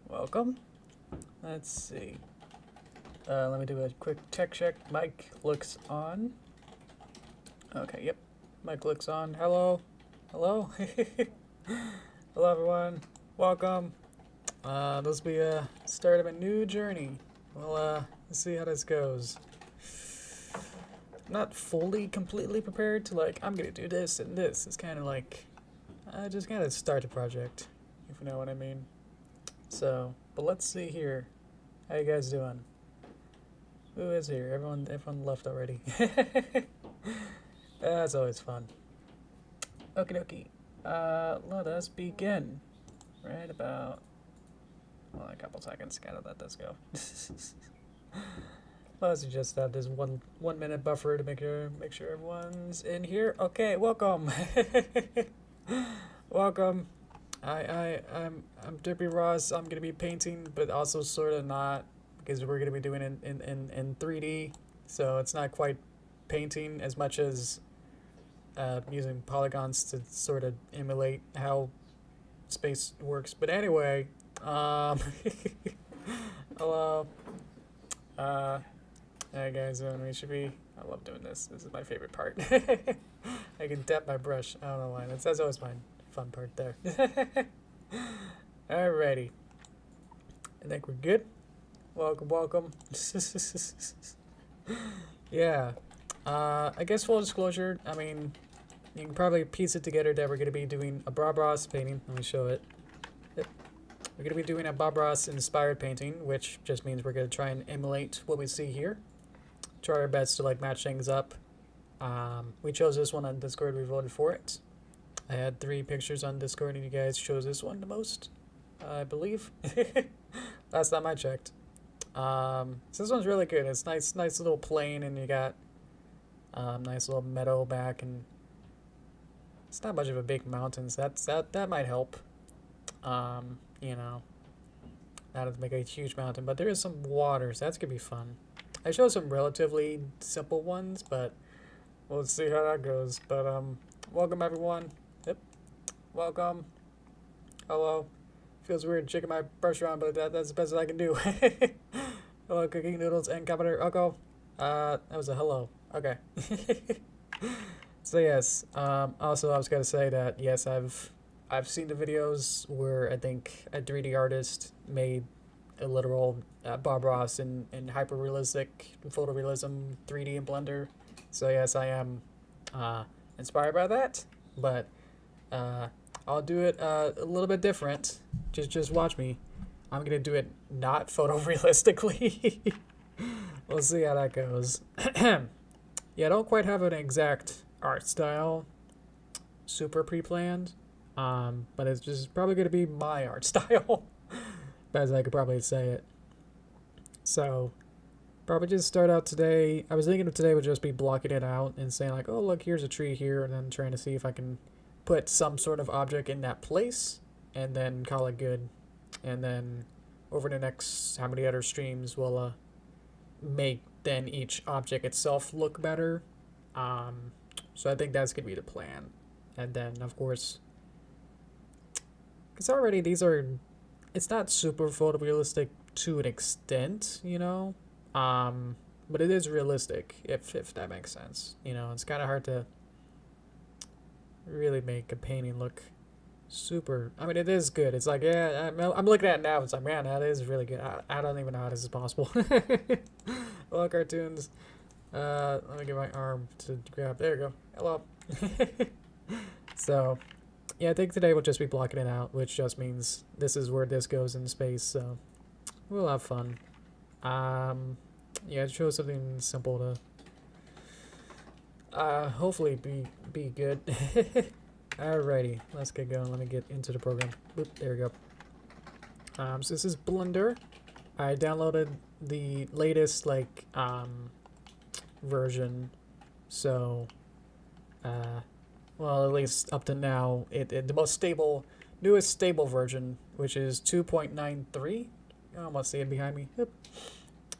Welcome. Let's see. Let me do a quick tech check. Mic looks on. Okay, yep. Mic looks on. Hello. Hello. Hello, everyone. Welcome. This will be a start of a new journey. Well, let's see how this goes. I'm not fully, completely prepared to, like, I'm gonna do this and this. It's kind of like, I just gotta start the project, if you know what I mean. So, but let's see here. How you guys doing? Who is here? Everyone left already. That's always fun. Okie dokie. Let us begin. Right about, well, a couple seconds. Gotta let this go. Let's just have this one minute buffer to make sure everyone's in here. Okay, welcome. Welcome. I'm Derpy Ross. I'm gonna be painting, but also sort of not, because we're gonna be doing it in 3D, so it's not quite painting as much as using polygons to sort of emulate how space works. But anyway, hello. Hey guys, we should be. I love doing this. This is my favorite part. I can tap my brush. I don't know why. That's always my fun part there. Alrighty. I think we're good. Welcome, welcome. Yeah. I guess full disclosure, I mean, you can probably piece it together that we're going to be doing a Bob Ross painting. Let me show it. Yep. We're going to be doing a Bob Ross inspired painting, which just means we're going to try and emulate what we see here. Try our best to, like, match things up. We chose this one on Discord. We voted for it. I had 3 pictures on Discord, and you guys chose this one the most, I believe. Last time I checked. So this one's really good. It's nice little plain, and you got nice little meadow back, and it's not much of a big mountain, so that might help. You know, not to make a huge mountain, but there is some water, so that's gonna be fun. I showed some relatively simple ones, but we'll see how that goes. But welcome everyone. Yep, welcome. Hello. Feels weird shaking my brush around, but that's the best that I can do. Hello, cooking noodles and commenter. Okay. That was a hello. Okay. So yes. Also, I was gonna say that yes, I've seen the videos where I think a 3D artist made a literal Bob Ross in hyper-realistic photorealism 3D in Blender. So yes, I am inspired by that, but I'll do it a little bit different. Just watch me. I'm gonna do it not photorealistically. We'll see how that goes. Yeah, I don't quite have an exact art style super pre-planned, but it's just probably gonna be my art style. As I could probably say it. So, probably just start out today. I was thinking of today would just be blocking it out and saying like, oh look, here's a tree here, and then trying to see if I can put some sort of object in that place, and then call it good. And then over the next how many other streams we'll make then each object itself look better. So I think that's gonna be the plan. And then of course, because already these are. It's not super photorealistic to an extent, you know, but it is realistic, if that makes sense. You know, it's kind of hard to really make a painting look super. I mean, it is good. It's like, yeah, I'm looking at it now. It's like, man, that is really good. I don't even know how this is possible. Hello, cartoons. Let me get my arm to grab. There you go. Hello. So. Yeah, I think today we'll just be blocking it out, which just means this is where this goes in space, so we'll have fun. Yeah, show something simple to hopefully be good. Alrighty, let's get going. Let me get into the program. Boop, there we go. So this is Blender. I downloaded the latest like version, so well, at least up to now, the most stable, newest stable version, which is 2.93. I almost see it behind me. Yep.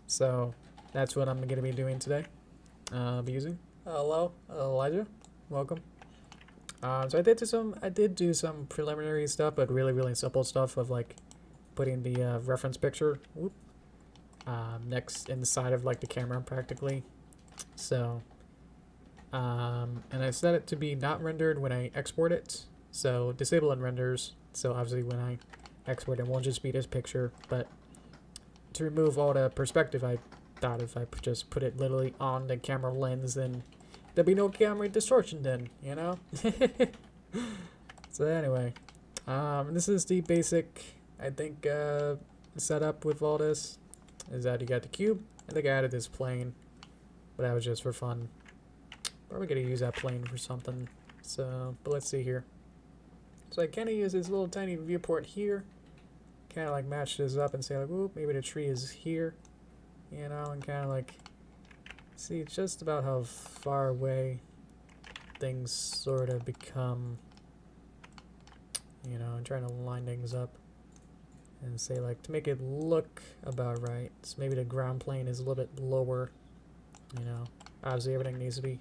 So that's what I'm going to be doing today. Be using. Hello, Elijah. Welcome. So I did do some preliminary stuff, but really simple stuff of like putting the reference picture next inside of like the camera practically. So, and I set it to be not rendered when I export it. So disable unrenders. So obviously when I export it won't just be this picture, but to remove all the perspective, I thought if I just put it literally on the camera lens, then there'd be no camera distortion then, you know? So anyway, this is the basic, I think, setup with all this, is that you got the cube. I think I added this plane, but that was just for fun. Probably gonna use that plane for something. So, but let's see here. So I kind of use this little tiny viewport here, kind of like match this up and say like, whoop, maybe the tree is here, you know, and kind of like see just about how far away things sort of become, you know, and trying to line things up and say like to make it look about right. So maybe the ground plane is a little bit lower, you know. Obviously everything needs to be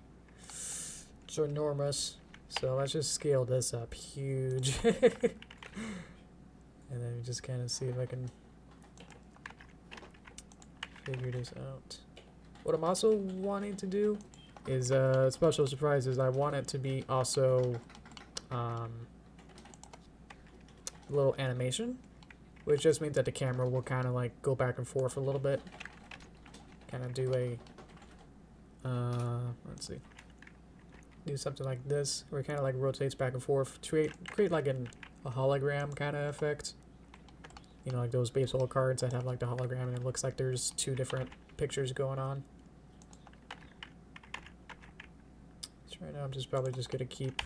ginormous. So let's just scale this up huge. And then just kind of see if I can figure this out. What I'm also wanting to do is special surprises. I want it to be also a little animation, which just means that the camera will kind of like go back and forth a little bit. Kind of do a let's see. Do something like this, where it kind of like rotates back and forth, create like a hologram kind of effect. You know, like those baseball cards that have like the hologram and it looks like there's two different pictures going on. So right now I'm just probably just gonna keep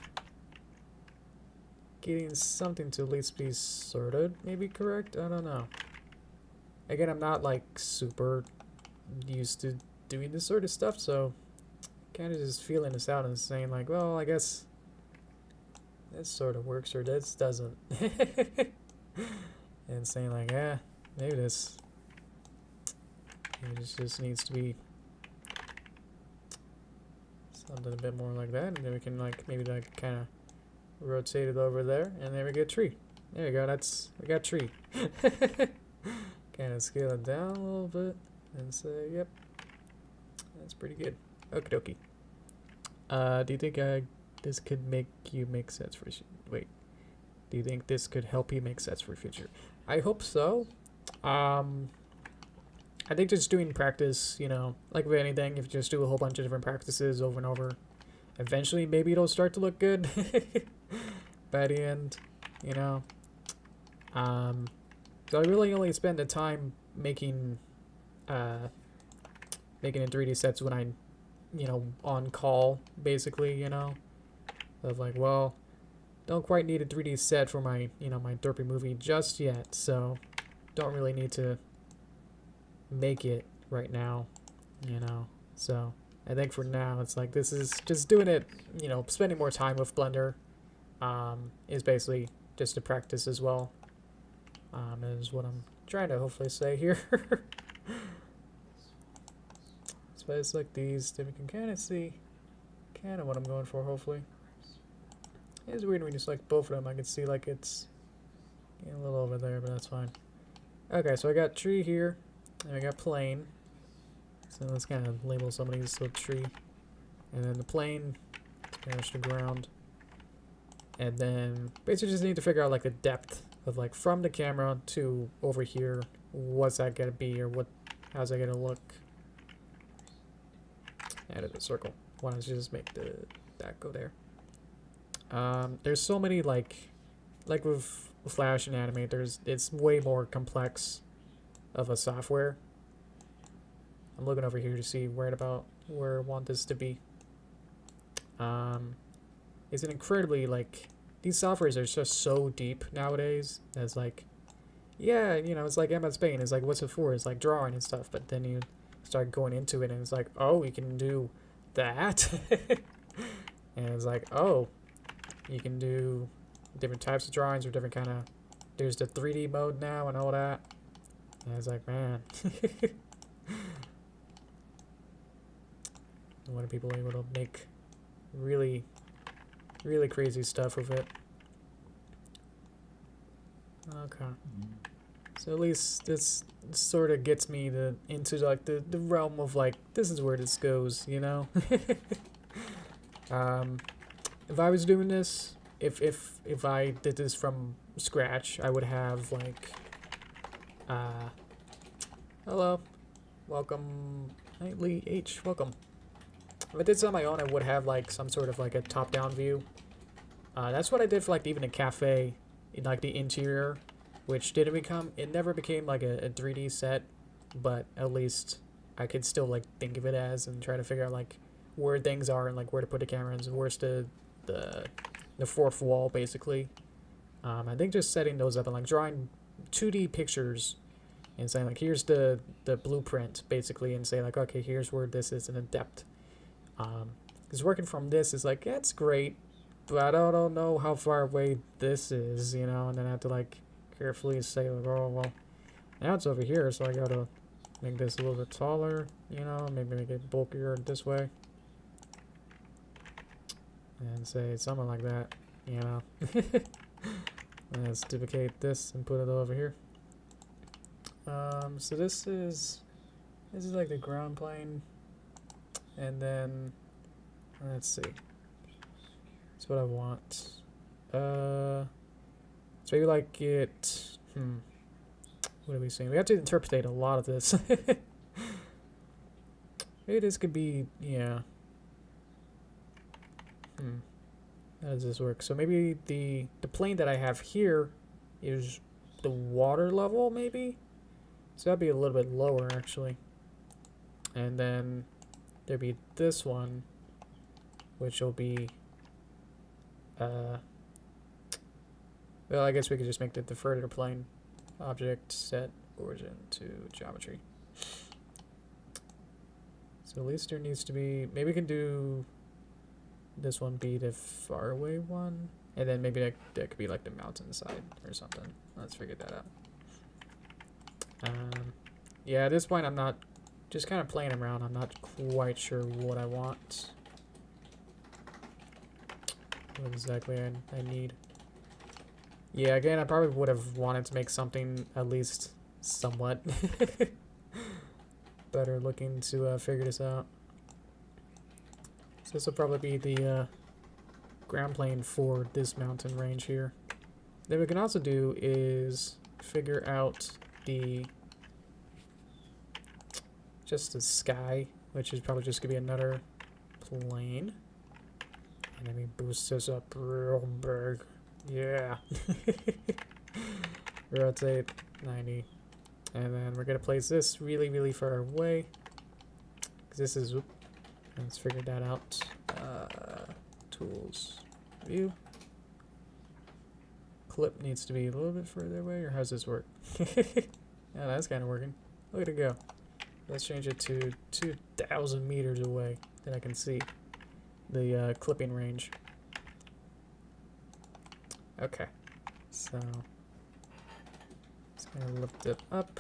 getting something to at least be sort of maybe correct. I don't know. Again, I'm not like super used to doing this sort of stuff, so kind of just feeling this out and saying like, well, I guess this sort of works or this doesn't. And saying like, yeah, maybe this just needs to be something a bit more like that, and then we can like maybe like kind of rotate it over there, and there we get tree. There we go. We got tree. Kind of scale it down a little bit and say, yep, that's pretty good. Okie dokie. Do you think this could make you make sets for wait? Do you think this could help you make sets for future? I hope so. I think just doing practice, you know, like with anything, if you just do a whole bunch of different practices over and over, eventually maybe it'll start to look good by the end, you know. So I really only spend the time making in 3D sets when I, you know, on call, basically, you know, of like, well, don't quite need a 3D set for my, you know, my Derpy movie just yet, so don't really need to make it right now, you know. So I think for now it's like this is just doing it, you know, spending more time with Blender is basically just to practice as well, is what I'm trying to hopefully say here. So it's like these, then we can kind of see kind of what I'm going for, hopefully. It's weird when you select both of them. I can see like it's getting a little over there, but that's fine. Okay, so I got tree here, and I got plane. So let's kind of label some of these. So tree, and then the plane, finish the ground, and then basically just need to figure out like the depth of like from the camera to over here. What's that gonna be, or how's that gonna look? Added a circle. Why don't you just make that go there? There's so many like with Flash and Animator, it's way more complex of a software. I'm looking over here to see where I want this to be. It's an incredibly like these softwares are just so deep nowadays. As like, yeah, you know, it's like MS Paint. It's like what's it for? It's like drawing and stuff. But then you start going into it, and it's like, oh, you can do that, and it's like, oh, you can do different types of drawings or different kind of. There's the 3D mode now and all that. And it's like, man, when are people able to make really really crazy stuff with it. Okay. So at least this sort of gets me into like the realm of like, this is where this goes, you know? If I was doing this, if I did this from scratch, I would have like, hello, welcome, Nightly H, welcome. If I did this on my own, I would have like some sort of like a top-down view. That's what I did for like even a cafe, in like the interior, which it never became like a 3D set, but at least I could still like think of it as and try to figure out like where things are and like where to put the cameras and where's the fourth wall basically. I think just setting those up and like drawing 2D pictures and saying like here's the blueprint basically and say like okay here's where this is in a depth. Because working from this is like yeah, it's great, but I don't know how far away this is, you know, and then I have to like carefully say like oh well now it's over here so I gotta make this a little bit taller, you know, maybe make it bulkier this way. And say something like that, you know. Let's duplicate this and put it over here. So this is like the ground plane, and then let's see. That's what I want. So maybe like it. What are we saying? We have to interpret a lot of this. Maybe this could be yeah. How does this work? So maybe the plane that I have here is the water level, maybe? So that'd be a little bit lower, actually. And then there'd be this one, which will be, well, I guess we could just make the further plane object set origin to geometry. So at least there needs to be, maybe we can do this one be the far away one, and then maybe that could be like the mountainside or something. Let's figure that out. Yeah, at this point I'm not, just kind of playing around. I'm not quite sure what I want. What exactly I need. Yeah, again, I probably would have wanted to make something at least somewhat better looking to figure this out. So this will probably be the ground plane for this mountain range here. Then we can also do is figure out just the sky, which is probably just gonna be another plane. And then we boost this up real big. Yeah. Rotate 90. And then we're gonna place this really, really far away. Because this is, let's figure that out. Tools, view. Clip needs to be a little bit further away, or how's this work? Yeah, that's kind of working. Look at it go. Let's change it to 2,000 meters away that I can see the clipping range. Okay, so it's gonna lift it up.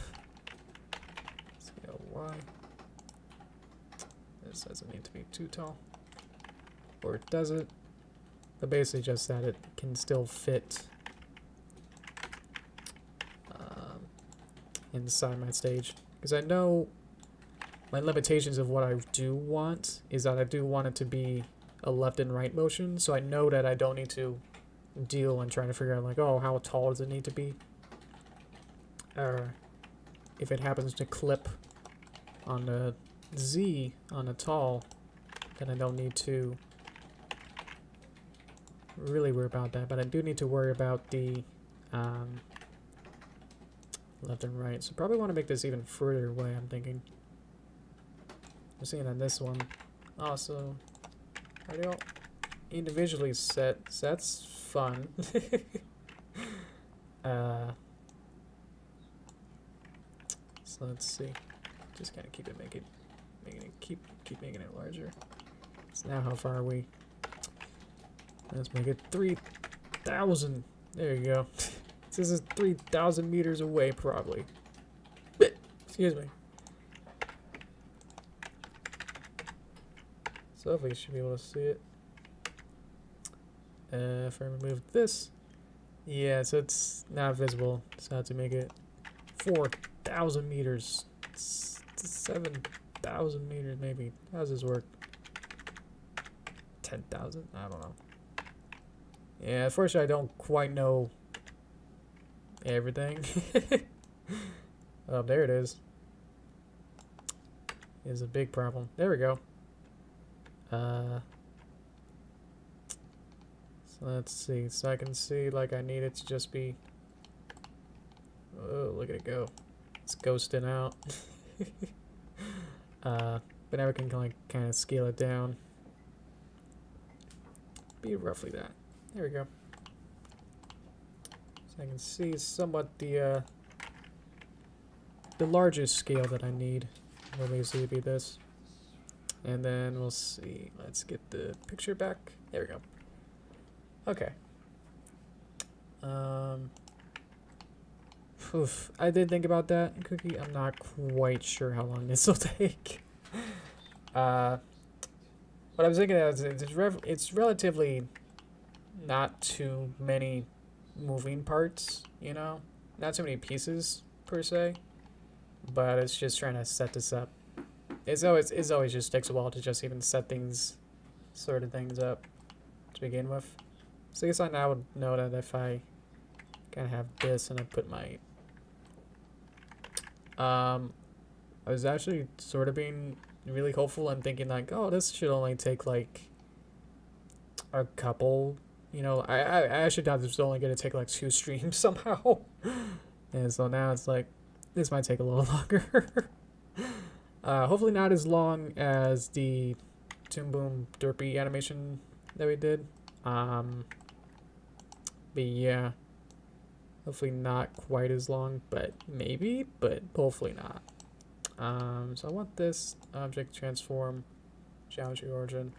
Scale Y. This doesn't need to be too tall, or does it? But basically, just that it can still fit inside my stage, because I know my limitations of what I do want is that I do want it to be a left and right motion, so I know that I don't need to deal and trying to figure out like, oh, how tall does it need to be? Or if it happens to clip on the Z on a tall, then I don't need to really worry about that, but I do need to worry about the left and right. So probably want to make this even further away, I'm thinking. I'm seeing on this one. Also, are they all individually set? So that's fun. So let's see. Just kind of keep it keep making it larger. So now how far are we? Let's make it 3,000. There you go. This is 3,000 meters away, probably. Excuse me. So hopefully you should be able to see it. If I remove this, yeah, so it's not visible. So I have to make it 4,000 meters, 7,000 meters maybe. How does this work? 10,000? I don't know. Yeah, unfortunately, I don't quite know everything. Oh, there it is. Is a big problem. There we go. So let's see. So I can see, like, I need it to just be. Oh, look at it go. It's ghosting out. But now we can, like, kind of scale it down. Be roughly that. There we go. So I can see somewhat the largest scale that I need will basically be this. And then we'll see. Let's get the picture back. There we go. Okay. Oof. I did think about that, Cookie. I'm not quite sure how long this will take. What I was thinking is it's relatively not too many moving parts, you know? Not too many pieces, per se. But it's just trying to set this up. It's always just takes a while to just even set things, sort of things up to begin with. So I guess I now would know that if I kind of have this and I put my... I was actually sort of being really hopeful and thinking like, oh, this should only take like a couple, you know, I actually thought this was only going to take like 2 streams somehow. And so now it's like, this might take a little longer. Hopefully not as long as the Toon Boom Derpy animation that we did. But yeah, hopefully not quite as long, but maybe, but hopefully not. So I want this object transform geometry origin.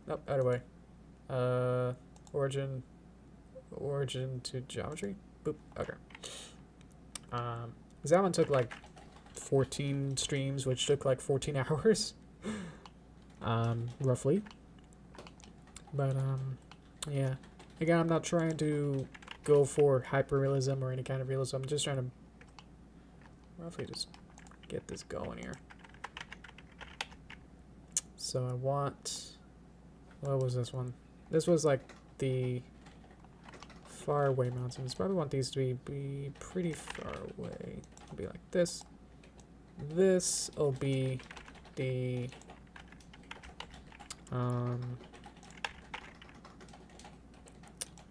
Nope, other way. Origin to geometry. Boop. Okay. Because that one took like 14 streams, which took like 14 hours, roughly. But yeah. Again, I'm not trying to go for hyperrealism or any kind of realism. I'm just trying to roughly just get this going here. So I want, what was this one? This was like the far away mountains. Probably want these to be pretty far away. It'll be like this. This will be the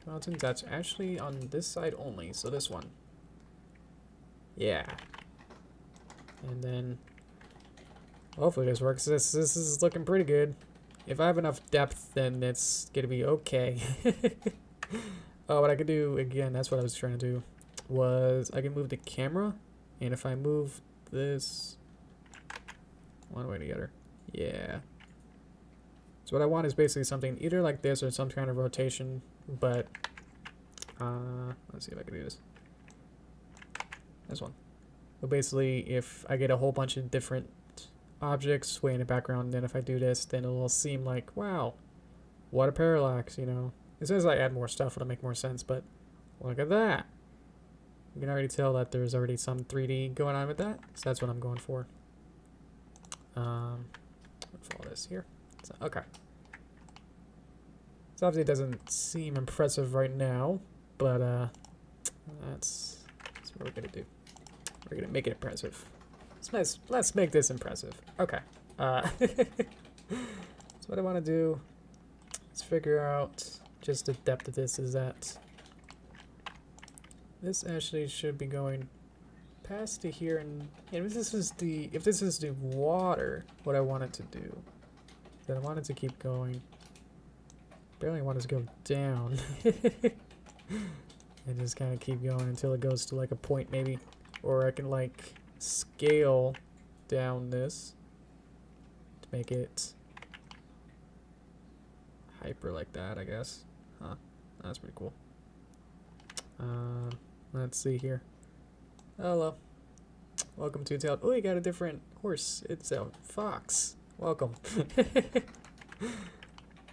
mountains that's actually on this side only. So this one. Yeah. And then hopefully this works. This is looking pretty good. If I have enough depth, then it's gonna be okay. Oh, what I could do again, that's what I was trying to do, was I can move the camera, and if I move this one way or the other, yeah. So what I want is basically something either like this or some kind of rotation, but let's see if I can do this. This one. But basically, if I get a whole bunch of different objects way in the background, then if I do this, then it'll seem like, wow, what a parallax, you know. As soon as I add more stuff, it'll make more sense, but look at that. You can already tell that there's already some 3D going on with that, so that's what I'm going for. Follow this here. So, okay. So obviously it doesn't seem impressive right now, but that's what we're gonna do. We're gonna make it impressive. Let's make this impressive. Okay. So what I want to do is figure out just the depth of this is that this actually should be going past to here, and if this is the water, what I want it to do, then I want it to keep going. Barely want it to go down. And just kind of keep going until it goes to like a point maybe, or I can like scale down this to make it hyper like that, I guess. Huh, that's pretty cool. Let's see here. Hello. Welcome to Tail. Oh, you got a different horse. It's a fox. Welcome.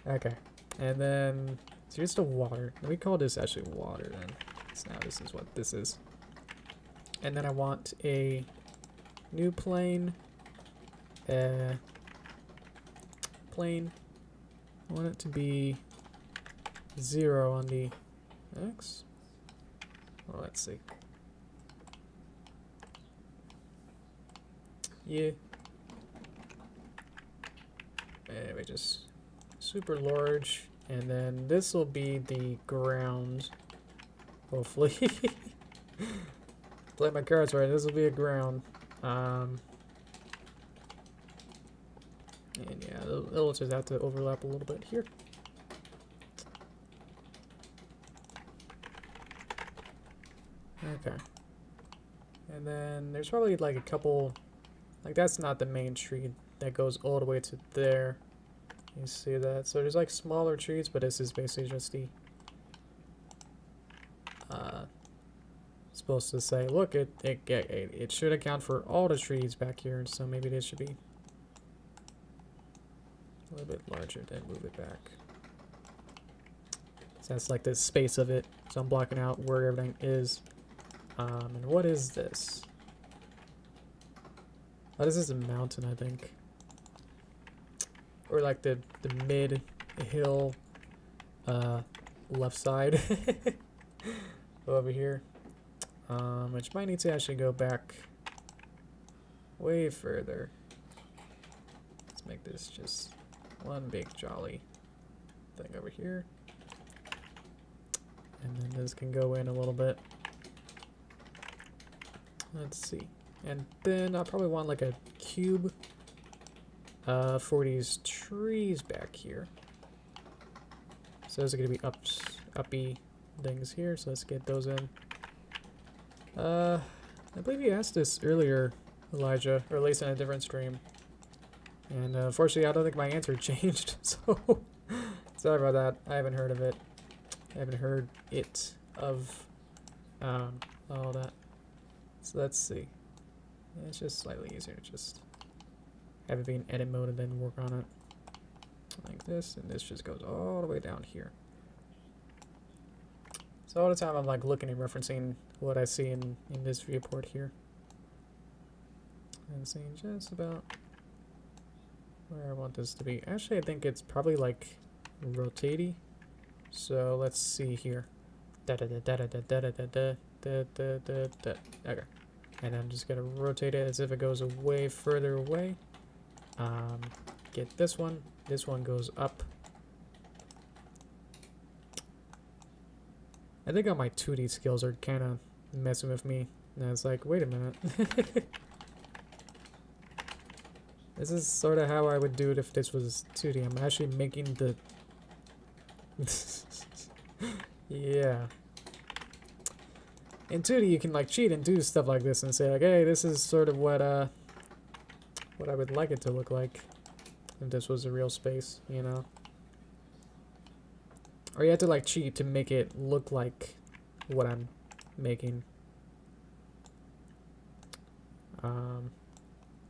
Okay. And then So here's the water. We call this actually water then. So now this is what this is. And then I want a new plane. Plane. I want it to be 0 on the X. Well, let's see. Yeah. Anyway, just super large. And then this will be the ground. Hopefully. Play my cards right. This will be a ground. And yeah, it'll just have to overlap a little bit here. Okay. And then there's probably like a couple, like that's not the main tree that goes all the way to there. You see that? So there's like smaller trees, but this is basically just the supposed to say, look, it should account for all the trees back here, so maybe this should be a little bit larger, then move it back. So that's like the space of it, so I'm blocking out where everything is. And what is this? Oh, this is a mountain, I think. Or like the mid hill left side over here. Which might need to actually go back way further. Let's make this just one big jolly thing over here. And then this can go in a little bit. Let's see. And then I probably want like a cube for these trees back here. So those are going to be uppy things here. So let's get those in. I believe you asked this earlier, Elijah, or at least in a different stream. And unfortunately, I don't think my answer changed. So sorry about that. I haven't heard of it. I haven't heard it of all that. So let's see. Yeah, it's just slightly easier to just have it be in edit mode and then work on it like this, and this just goes all the way down here. So all the time I'm like looking and referencing what I see in this viewport here. And seeing just about where I want this to be. Actually, I think it's probably like rotatey. So let's see here. Okay. And I'm just gonna rotate it as if it goes way further away. Get this one. This one goes up. I think all my 2D skills are kind of messing with me. And it's like, wait a minute. This is sort of how I would do it if this was 2D. I'm actually making the... Yeah. In 2D, you can like cheat and do stuff like this and say like, hey, this is sort of what I would like it to look like if this was a real space, you know? Or you have to like cheat to make it look like what I'm making.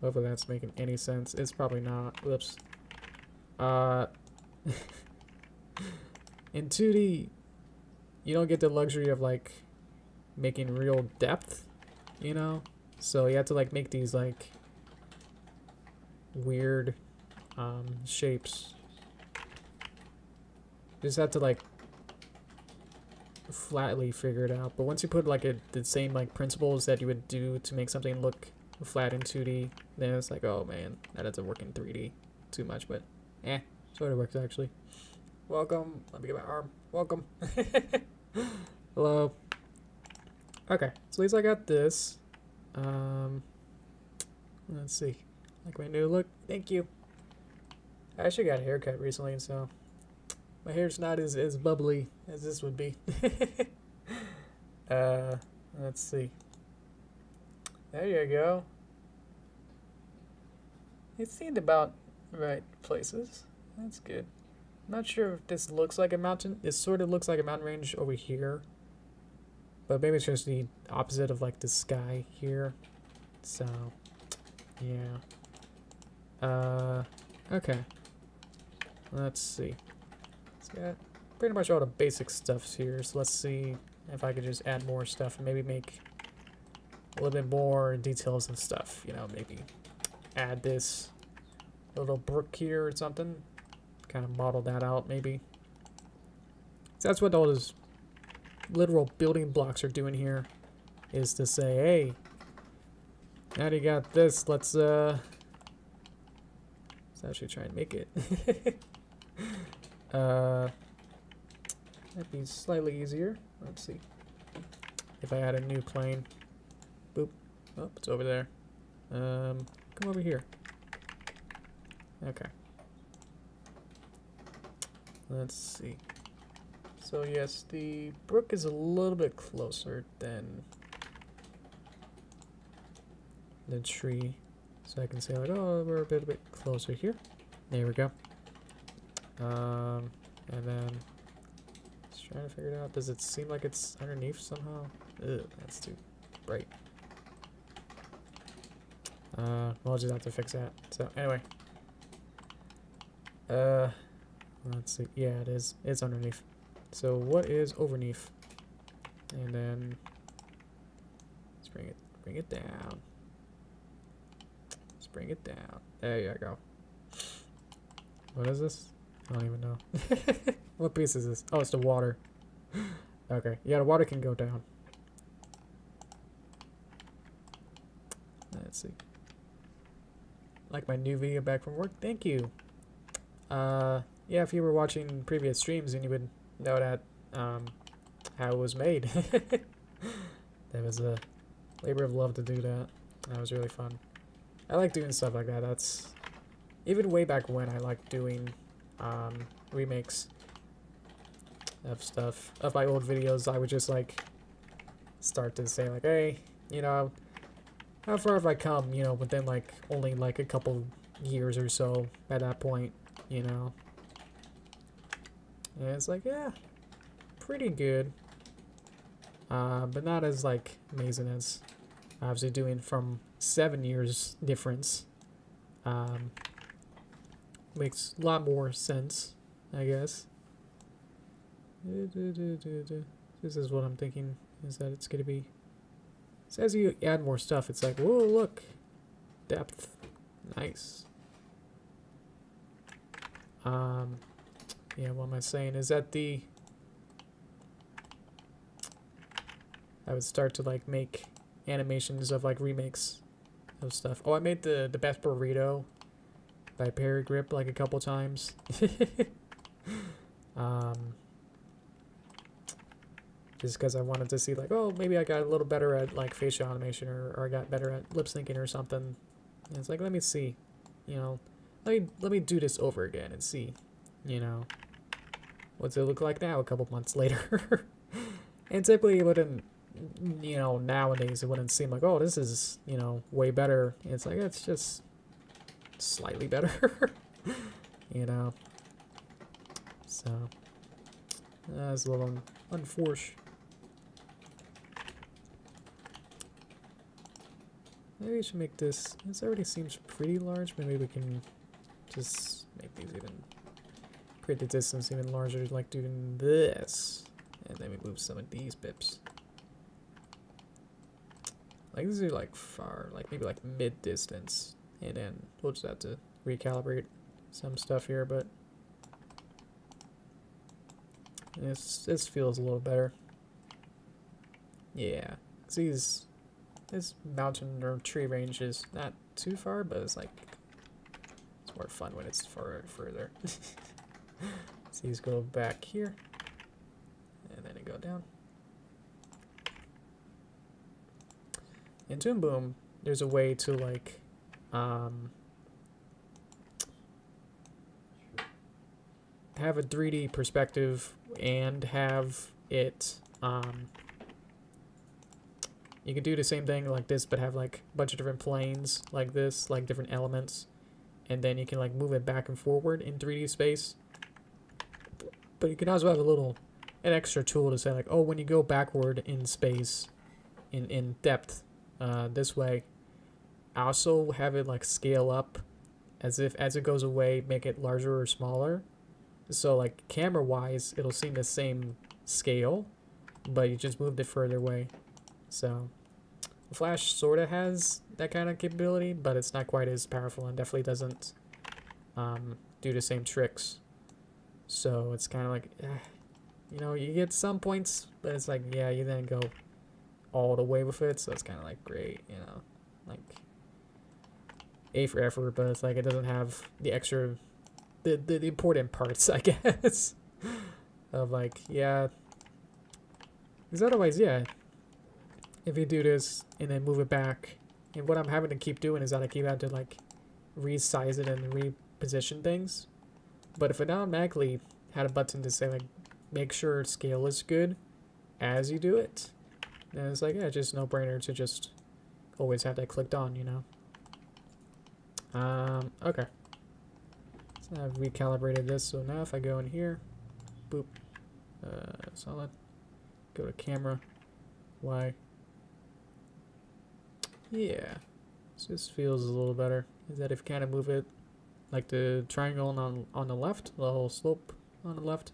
Hopefully that's making any sense. It's probably not. Whoops. In 2D, you don't get the luxury of like making real depth, you know? So you have to like make these like weird shapes. You just have to like flatly figure it out. But once you put like the same like principles that you would do to make something look flat in 2D, then it's like, oh man, that doesn't work in 3D too much, but sort of works actually. Welcome. Let me get my arm. Welcome. Hello. Okay, so at least I got this. Let's see. Like my new look. Thank you. I actually got a haircut recently, so my hair's not as bubbly as this would be. Let's see. There you go. It seemed about right places. That's good. I'm not sure if this looks like a mountain. It sort of looks like a mountain range over here. But maybe it's just the opposite of like the sky here. So, yeah. Okay. Let's see. It's got pretty much all the basic stuffs here. So let's see if I could just add more stuff and maybe make a little bit more details and stuff. You know, maybe add this little brook here or something. Kind of model that out maybe. So that's what all those literal building blocks are doing here. Is to say, hey, now that you got this, let's actually try and make it. That'd be slightly easier. Let's see. If I add a new plane. Boop. Oh, it's over there. Come over here. Okay. Let's see. So yes, the brook is a little bit closer than the tree. So I can say like, oh, we're a bit closer here. There we go. And then just trying to figure it out. Does it seem like it's underneath somehow? Ugh, that's too bright. We'll just have to fix that. So anyway. Let's see. Yeah, it is. It's underneath. So what is overneath? And then let's bring it down. Let's bring it down. There you go. What is this? I don't even know. What piece is this? Oh, it's the water. Okay. Yeah, the water can go down. Let's see. Like my new video back from work? Thank you. Yeah, if you were watching previous streams, then you would know that, how it was made. That was a labor of love to do that. That was really fun. I like doing stuff like that. That's... Even way back when, I liked doing, remakes of stuff. Of my old videos, I would just, like, start to say, like, hey, you know, how far have I come, you know, within, like, only, like, a couple years or so at that point, you know. And it's like, yeah, pretty good. But not as, like, amazing as obviously doing from 7 years difference. Makes a lot more sense, I guess. This is what I'm thinking, is that it's going to be... So as you add more stuff, it's like, whoa, look. Depth. Nice. Yeah, what am I saying? Is that the... I would start to, like, make animations of, like, remakes of stuff. Oh, I made the best burrito by Perry Grip, like, a couple times. Just because I wanted to see, like, oh, maybe I got a little better at, like, facial animation, or I got better at lip syncing or something. And it's like, let me see, you know, let me do this over again and see, you know, what's it look like now a couple months later. And typically it wouldn't, you know, nowadays it wouldn't seem like, oh, this is, you know, way better. It's like, it's just slightly better. You know, so that's a little unfortunate. Maybe we should make this, this already seems pretty large. Maybe we can just make these even, create the distance even larger, like doing this. And then we move some of these pips. Like these are like far, like maybe like mid distance. And then we'll just have to recalibrate some stuff here, but this feels a little better. Yeah, these... This mountain or tree range is not too far, but it's like, it's more fun when it's further. So these go back here, and then they go down. In Toon Boom, there's a way to like, have a 3D perspective and have it, you can do the same thing like this, but have like a bunch of different planes like this, like different elements. And then you can like move it back and forward in 3D space. But you can also have an extra tool to say like, oh, when you go backward in space, in depth, this way, also have it like scale up as if, as it goes away, make it larger or smaller. So like camera wise, it'll seem the same scale, but you just moved it further away. So Flash sort of has that kind of capability, but it's not quite as powerful and definitely doesn't do the same tricks. So it's kind of like, you know, you get some points, but it's like, yeah, you didn't go all the way with it, so it's kind of like, great, you know, like A for effort, but it's like it doesn't have the extra, the important parts, I guess, of like, yeah, because otherwise, yeah, if you do this and then move it back, and what I'm having to keep doing is that I keep having to like resize it and reposition things. But if it automatically had a button to say like make sure scale is good as you do it, then it's like, yeah, just no brainer to just always have that clicked on, you know. Okay. So I've recalibrated this, so now if I go in here, boop, solid, go to camera, Y. Yeah, so this feels a little better. Is that if you kind of move it like the triangle on the left, the whole slope on the left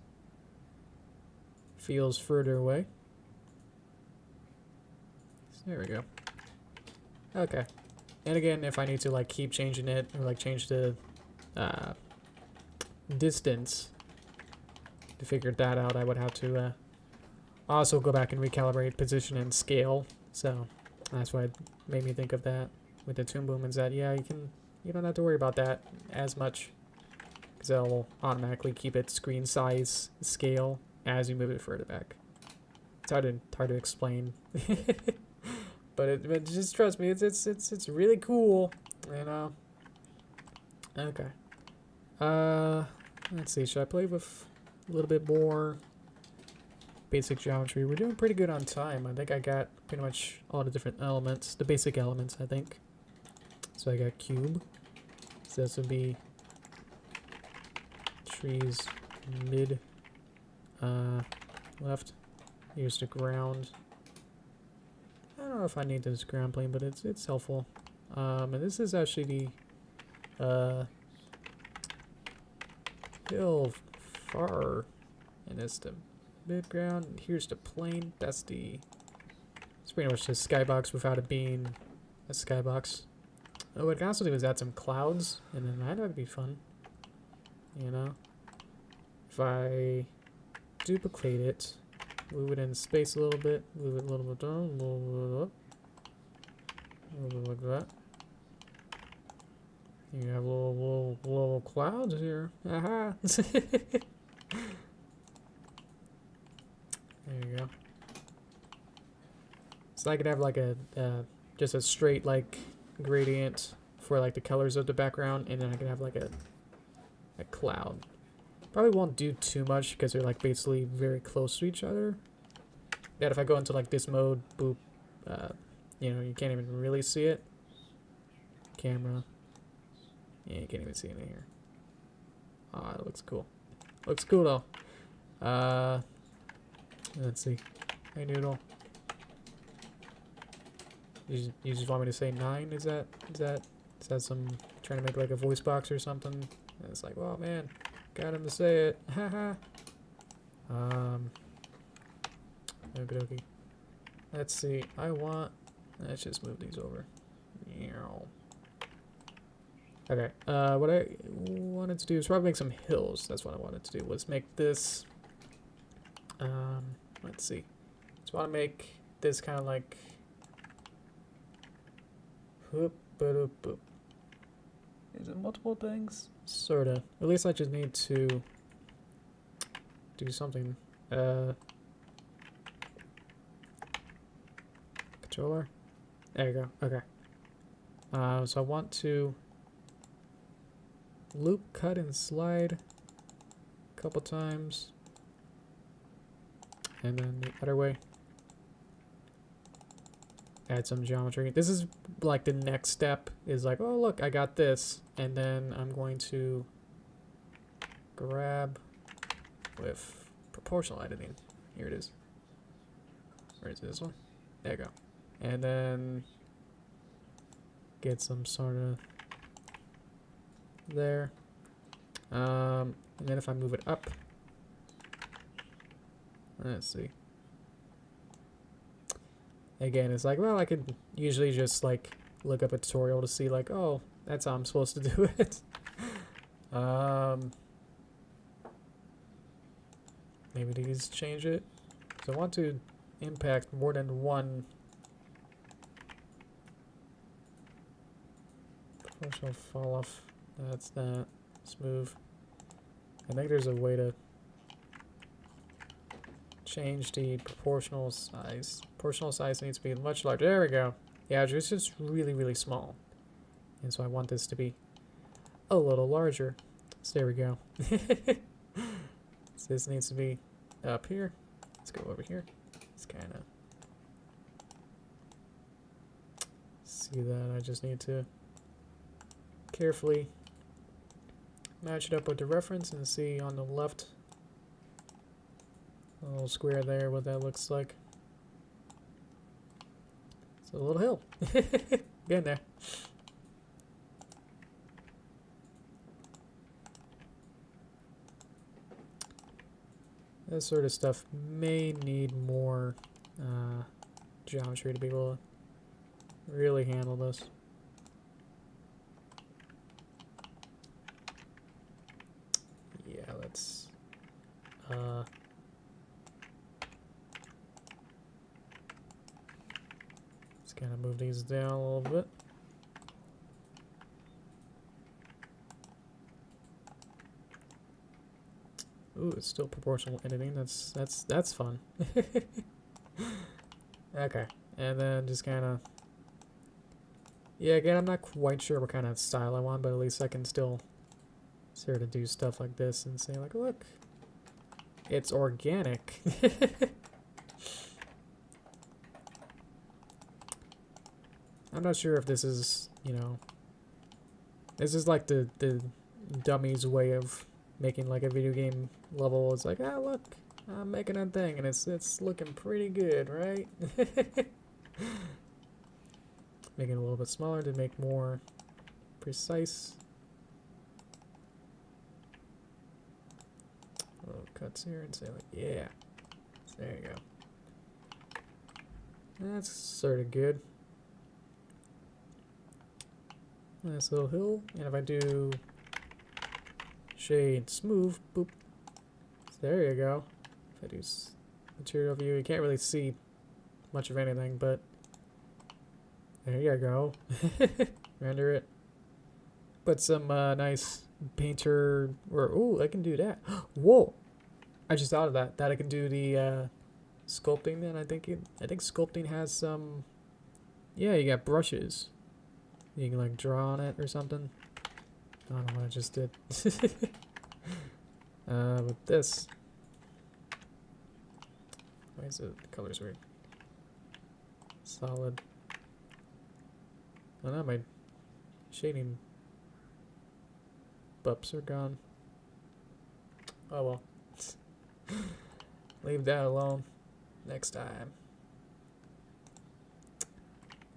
feels further away. So there we go. Okay. And again, if I need to like keep changing it or like change the distance to figure that out, I would have to also go back and recalibrate position and scale. So that's why it made me think of that with the Toon Boom, is that, yeah, you don't have to worry about that as much, because it'll automatically keep its screen size scale as you move it further back. It's hard to explain, but just trust me, it's really cool, you know. Okay. Let's see. Should I play with a little bit more basic geometry? We're doing pretty good on time. I think I got pretty much all the different elements, the basic elements, I think. So I got cube. So this would be trees mid left. Here's the ground. I don't know if I need this ground plane, but it's helpful. And this is actually the hill far, and it's the mid ground. Here's the plane. It's pretty much the skybox without it being a skybox. Oh, what I can also do is add some clouds, and then that would be fun. You know, if I duplicate it, move it in space a little bit, move it a little bit down, a little bit like that. You have little clouds here. Aha! There you go. So I could have like a just a straight like gradient for like the colors of the background, and then I could have like a cloud. Probably won't do too much because they're like basically very close to each other. That if I go into like this mode, boop, you know, you can't even really see it. Camera. Yeah, you can't even see it in here. Ah, it looks cool. Looks cool though. Let's see. Hey Noodle. You just want me to say 9? Is that some trying to make like a voice box or something? And it's like, well, man, got him to say it. Haha. Okie dokie. Let's see. Let's just move these over. Okay. What I wanted to do is probably make some hills. That's what I wanted to do. Was make this. Let's see. Just want to make this kind of like. Whoop, boop, boop. Is it multiple things? Sorta. At least I just need to do something. Controller. There you go. Okay. So I want to loop, cut, and slide a couple times, and then the other way. Add some geometry. This is like the next step is like, oh look, I got this, and then I'm going to grab with proportional editing. Here it is. Where is this one? There you go. And then get some sort of there. And then if I move it up, let's see. Again, it's like, well, I could usually just like look up a tutorial to see like, oh, that's how I'm supposed to do it. Maybe these change it. So I want to impact more than one proportional fall off. That's that. Smooth. I think there's a way to change the proportional size. Proportional size needs to be much larger. There we go. Yeah, it's just really, really small. And so I want this to be a little larger. So there we go. So this needs to be up here. Let's go over here. It's kind of see that. I just need to carefully match it up with the reference and see on the left, a little square there, what that looks like. It's a little hill. Getting there. That sort of stuff may need more geometry to be able to really handle this. Yeah, let's kind of move these down a little bit. Ooh, it's still proportional editing. That's fun. Okay, and then just kind of, yeah. Again, I'm not quite sure what kind of style I want, but at least I can still sort of do stuff like this and say like, look, it's organic. I'm not sure if this is, you know, this is like the dummy's way of making like a video game level. It's like, ah, look, I'm making a thing and it's looking pretty good, right? Making it a little bit smaller to make more precise. Little cuts here and say like, yeah. So there you go. That's sort of good. Nice little hill. And if I do shade smooth, boop. So there you go. If I do material view, you can't really see much of anything, but there you go. Render it. Put some nice painter, or oh, I can do that. Whoa! I just thought of that. That I can do the sculpting. Then I think sculpting has some. Yeah, you got brushes. You can like draw on it or something. I don't know what I just did. With this. Why is the colors weird? Solid. Oh, now my shading bups are gone. Oh well. Leave that alone next time.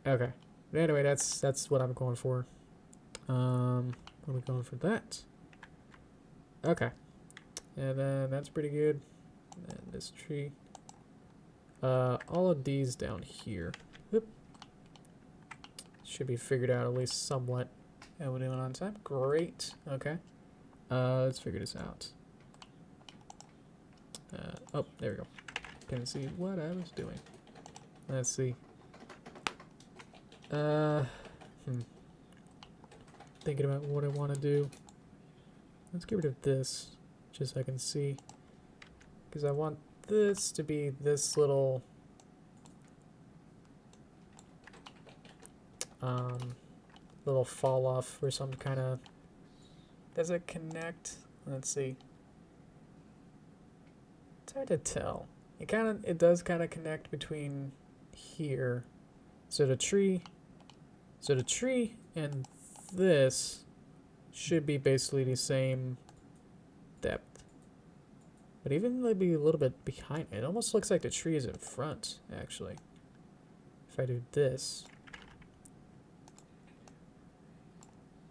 Okay. But anyway, that's what I'm going for. What are we going for that? Okay. And then that's pretty good. And this tree. All of these down here. Whoop. Should be figured out at least somewhat. Yeah, we're doing on time. Great. Okay. Let's figure this out. Oh, there we go. Couldn't see what I was doing. Let's see. Thinking about what I want to do. Let's get rid of this, just so I can see. Because I want this to be this little little fall off or some kind of. Does it connect? Let's see. It's hard to tell. It does kind of connect between here. So the tree and this should be basically the same depth. But even maybe a little bit behind it almost looks like the tree is in front, actually. If I do this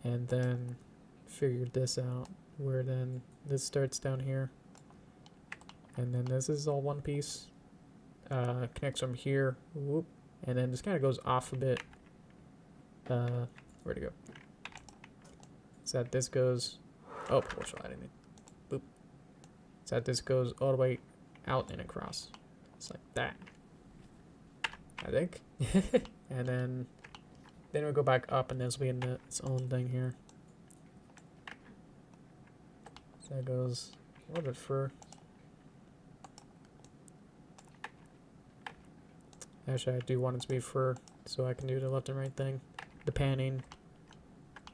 and then figure this out, where then this starts down here. And then this is all one piece. Connects from here. Whoop. And then just kind of goes off a bit. Where'd it go? So that this goes... Oh, proportional lighting. Boop. So that this goes all the way out and across. It's like that. I think. And then we'll go back up and this will be in its own thing here. So that goes a little bit further. Actually, I do want it to be fur, so I can do the left and right thing. The panning.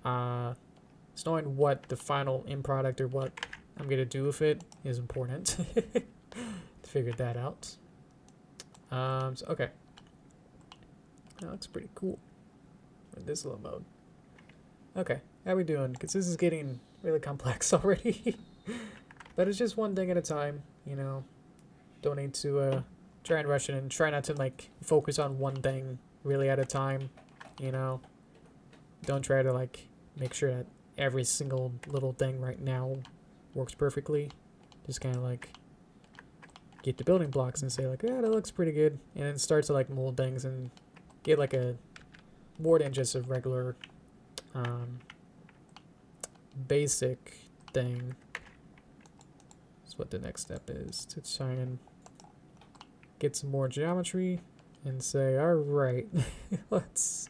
It's knowing what the final end product or what I'm going to do with it is important. To figure that out. So, okay. That looks pretty cool. In this little mode. Okay, how we doing? Because this is getting really complex already. But it's just one thing at a time, you know. Don't need to try and rush it and try not to like focus on one thing really at a time, you know. Don't try to like make sure that every single little thing right now works perfectly. Just kind of like get the building blocks and say like, yeah, that looks pretty good, and then start to like mold things and get like a more than just a regular basic thing. That's what the next step is, to try and get some more geometry and say, all right, let's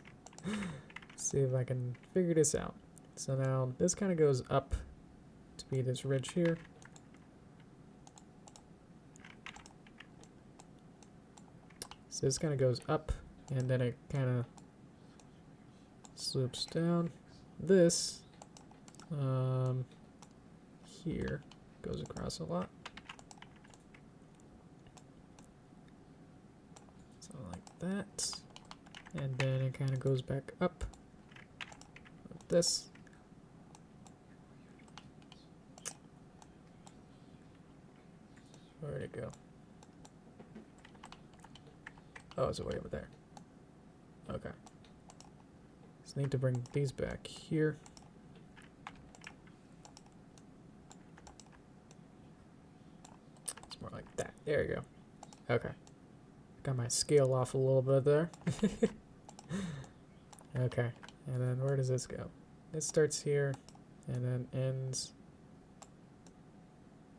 see if I can figure this out. So now this kind of goes up to be this ridge here. So this kind of goes up and then it kind of slopes down. This here goes across a lot. Something like that. And then it kind of goes back up like this. Where'd it go? Oh, it's way over there. Okay. So I need to bring these back here. It's more like that. There you go. Okay. Got my scale off a little bit there. Okay. And then where does this go? This starts here and then ends.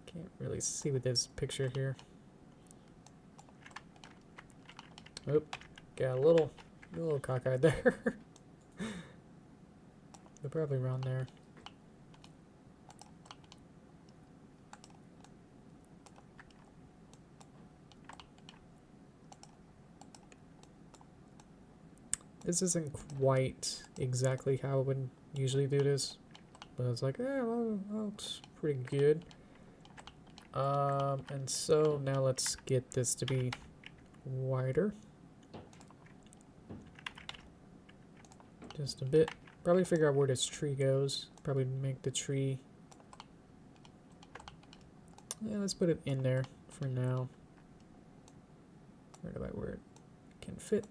Can't really see with this picture here. Oop. Got a little cockeyed there. They're probably around there. This isn't quite exactly how I would usually do this, but it's like, well, that looks pretty good. And so now let's get this to be wider. Just a bit. Probably figure out where this tree goes. Probably make the tree... Yeah, let's put it in there for now. Where it can fit.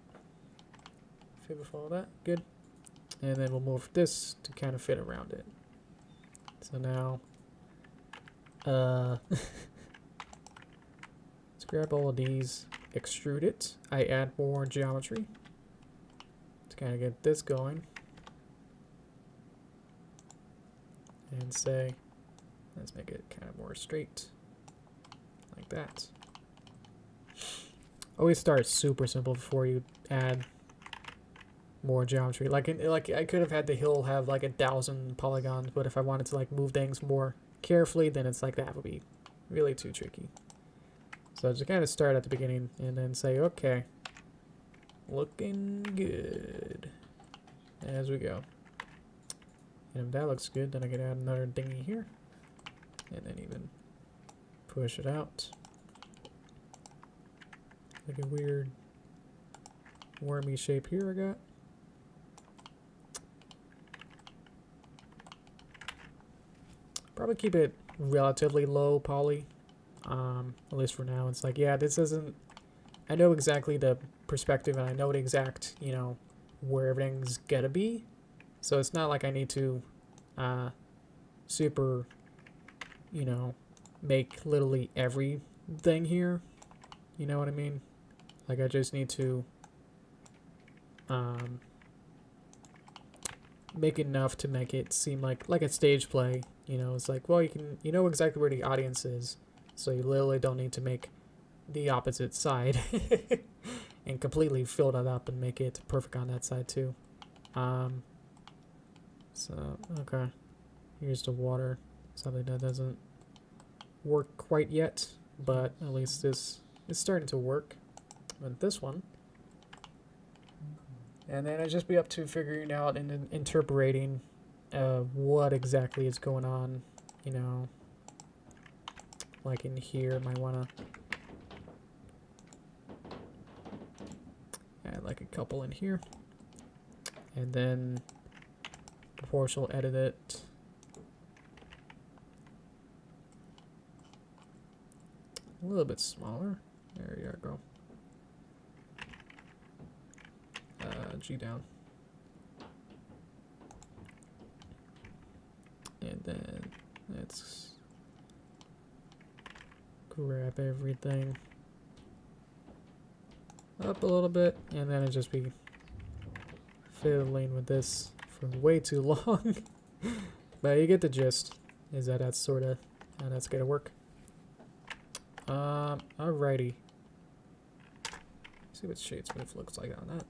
Fit with all that. Good. And then we'll move this to kind of fit around it. So now... let's grab all of these, extrude it. I add more geometry to kind of get this going. And say, let's make it kind of more straight, like that. Always start super simple before you add more geometry. Like I could have had the hill have like 1,000 polygons, but if I wanted to like move things more carefully, then it's like that would be really too tricky. So just kind of start at the beginning and then say, okay, looking good as we go. And if that looks good, then I can add another thingy here. And then even push it out. Like a weird wormy shape here I got. Probably keep it relatively low poly. At least for now. It's like, yeah, this isn't... I know exactly the perspective and I know the exact, you know, where everything's gotta be. So it's not like I need to super you know, make literally everything here. You know what I mean? Like, I just need to make enough to make it seem like a stage play. You know, it's like, well, you know exactly where the audience is, so you literally don't need to make the opposite side and completely fill that up and make it perfect on that side too. So, okay. Here's the water. Something that doesn't work quite yet, but at least this is starting to work. But this one. And then I'd just be up to figuring out and interpreting what exactly is going on, you know. Like in here, might want to add like a couple in here. And then proportional edit it. A little bit smaller. There you go. G down. And then let's grab everything up a little bit, and then it'll just be fiddling with this for way too long. But you get the gist, is that that's sort of how that's gonna work. Alrighty. See what shade smooth looks like on that.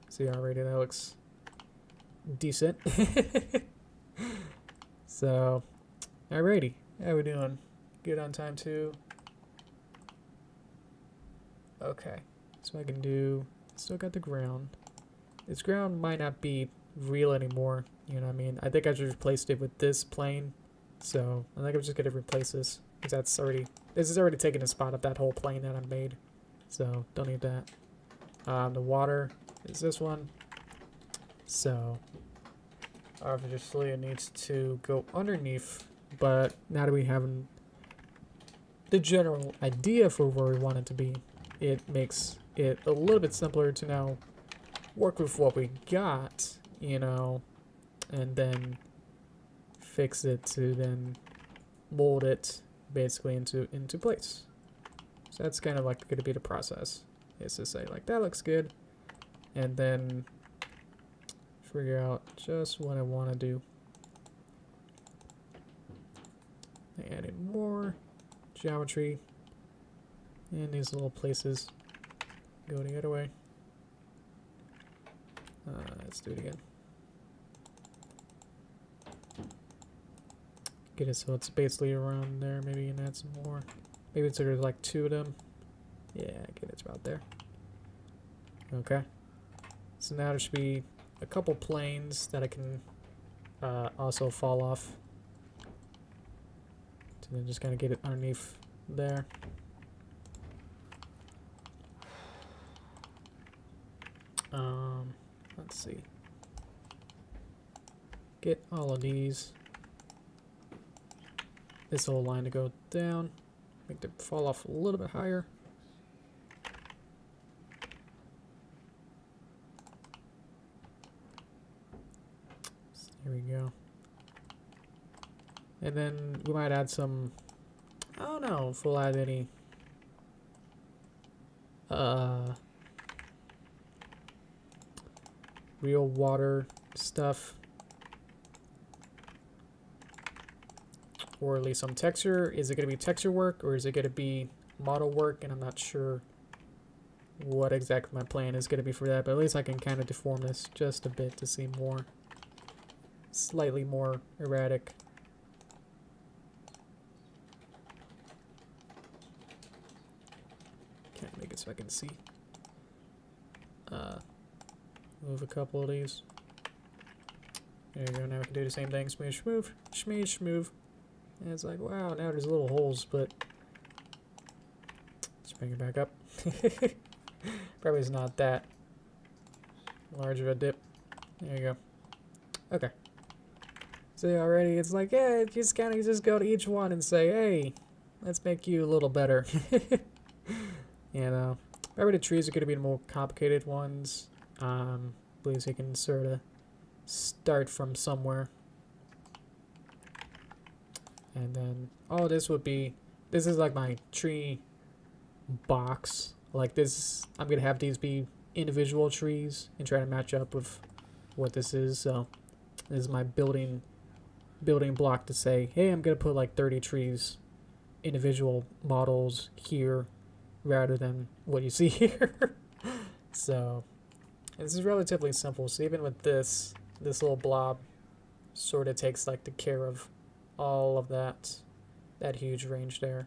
See, already that looks decent. So, alrighty. How we doing? Good on time too? Okay. So I can do, still got the ground. This ground might not be real anymore, you know what I mean? I think I just replaced it with this plane. So, I think I'm just gonna replace this. Because this is already taking a spot of that whole plane that I made. So, don't need that. The water is this one. So, obviously it needs to go underneath. But now that we have the general idea for where we want it to be, it makes it a little bit simpler to now work with what we got, you know, and then fix it to then mold it basically into place. So that's kind of like going to be the process, is to say like that looks good, and then figure out just what I want to do. Add in more geometry, and these little places go the other way. Let's do it again. Get it so it's basically around there. Maybe you can add some more. Maybe it's sort of like 2 of them. Yeah, get it's about there. Okay. So now there should be a couple planes that I can also fall off. So then just kind of get it underneath there. Let's see. Get all of these. This whole line to go down. Make them fall off a little bit higher. So here we go. And then we might add some, I don't know if we'll add any real water stuff, or at least some texture. Is it going to be texture work, or is it going to be model work? And I'm not sure what exactly my plan is going to be for that, but at least I can kind of deform this just a bit to seem more, slightly more erratic. Can't make it so I can see. Move a couple of these. There you go. Now we can do the same thing. Smoosh, move, smoosh, move. And it's like, wow, now there's little holes, but let's bring it back up. Probably is not that large of a dip. There you go. Okay. So already it's like, yeah, just kind of just go to each one and say, hey, let's make you a little better. You know, probably the trees are going to be the more complicated ones. Please, you can sort of start from somewhere. And then, oh, this is like my tree box. Like this, I'm gonna have these be individual trees and try to match up with what this is. So this is my building block to say, hey, I'm gonna put like 30 trees, individual models here, rather than what you see here. So this is relatively simple. So even with this little blob sort of takes like the care of all of that huge range there.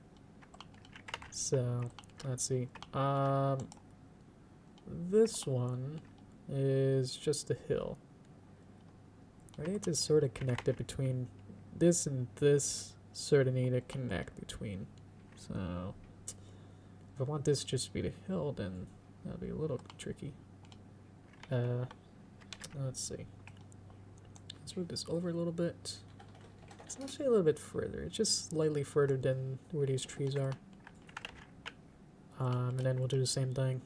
So let's see. This one is just a hill. I need to sort of connect it between this and this. Sort of need to connect between. So if I want this just to be the hill, then that'll be a little tricky. Let's see. Let's move this over a little bit. It's actually a little bit further. It's just slightly further than where these trees are. And then we'll do the same thing.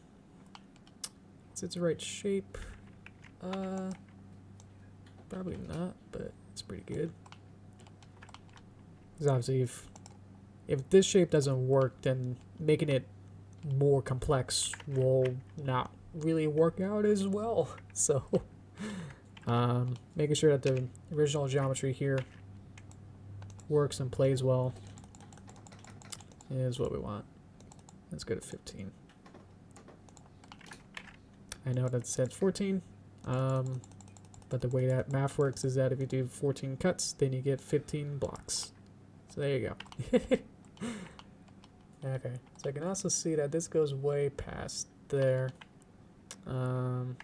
Is it the right shape? Probably not, but it's pretty good. Because obviously if this shape doesn't work, then making it more complex will not really work out as well. So making sure that the original geometry here works and plays well is what we want. Let's go to 15. I know that said 14, but the way that math works is that if you do 14 cuts, then you get 15 blocks. So there you go. Okay, so I can also see that this goes way past there. So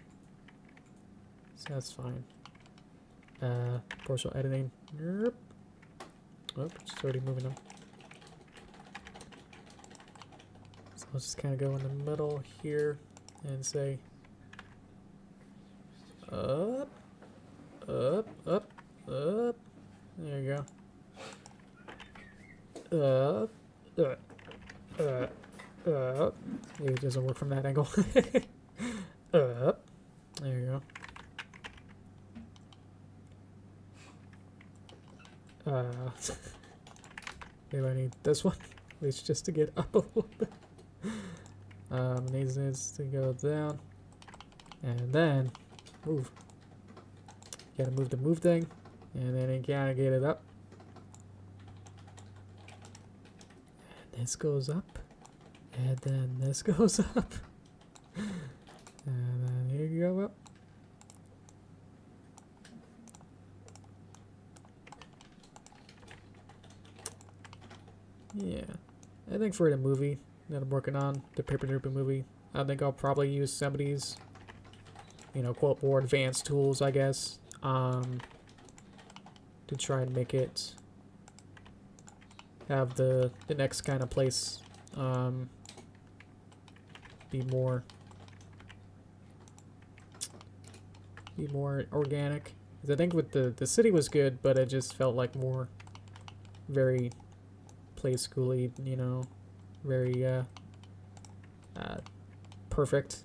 that's fine. Partial editing. Yep. Oh, it's already moving them. So let's just kind of go in the middle here and say up, up, up, up. There you go. It doesn't work from that angle. Up. There you go. Maybe I need this one, at least just to get up a little bit. Needs to go down, and then move. You gotta move the move thing, and then you gotta get it up. And this goes up, and then this goes up, and then here you go up. Yeah, I think for the movie that I'm working on, the Paper Derpy movie, I think I'll probably use some of these, you know, quote, more advanced tools, I guess, to try and make it have the next kind of place be more organic. 'Cause I think with the city was good, but it just felt like more very play schooly, you know, very perfect.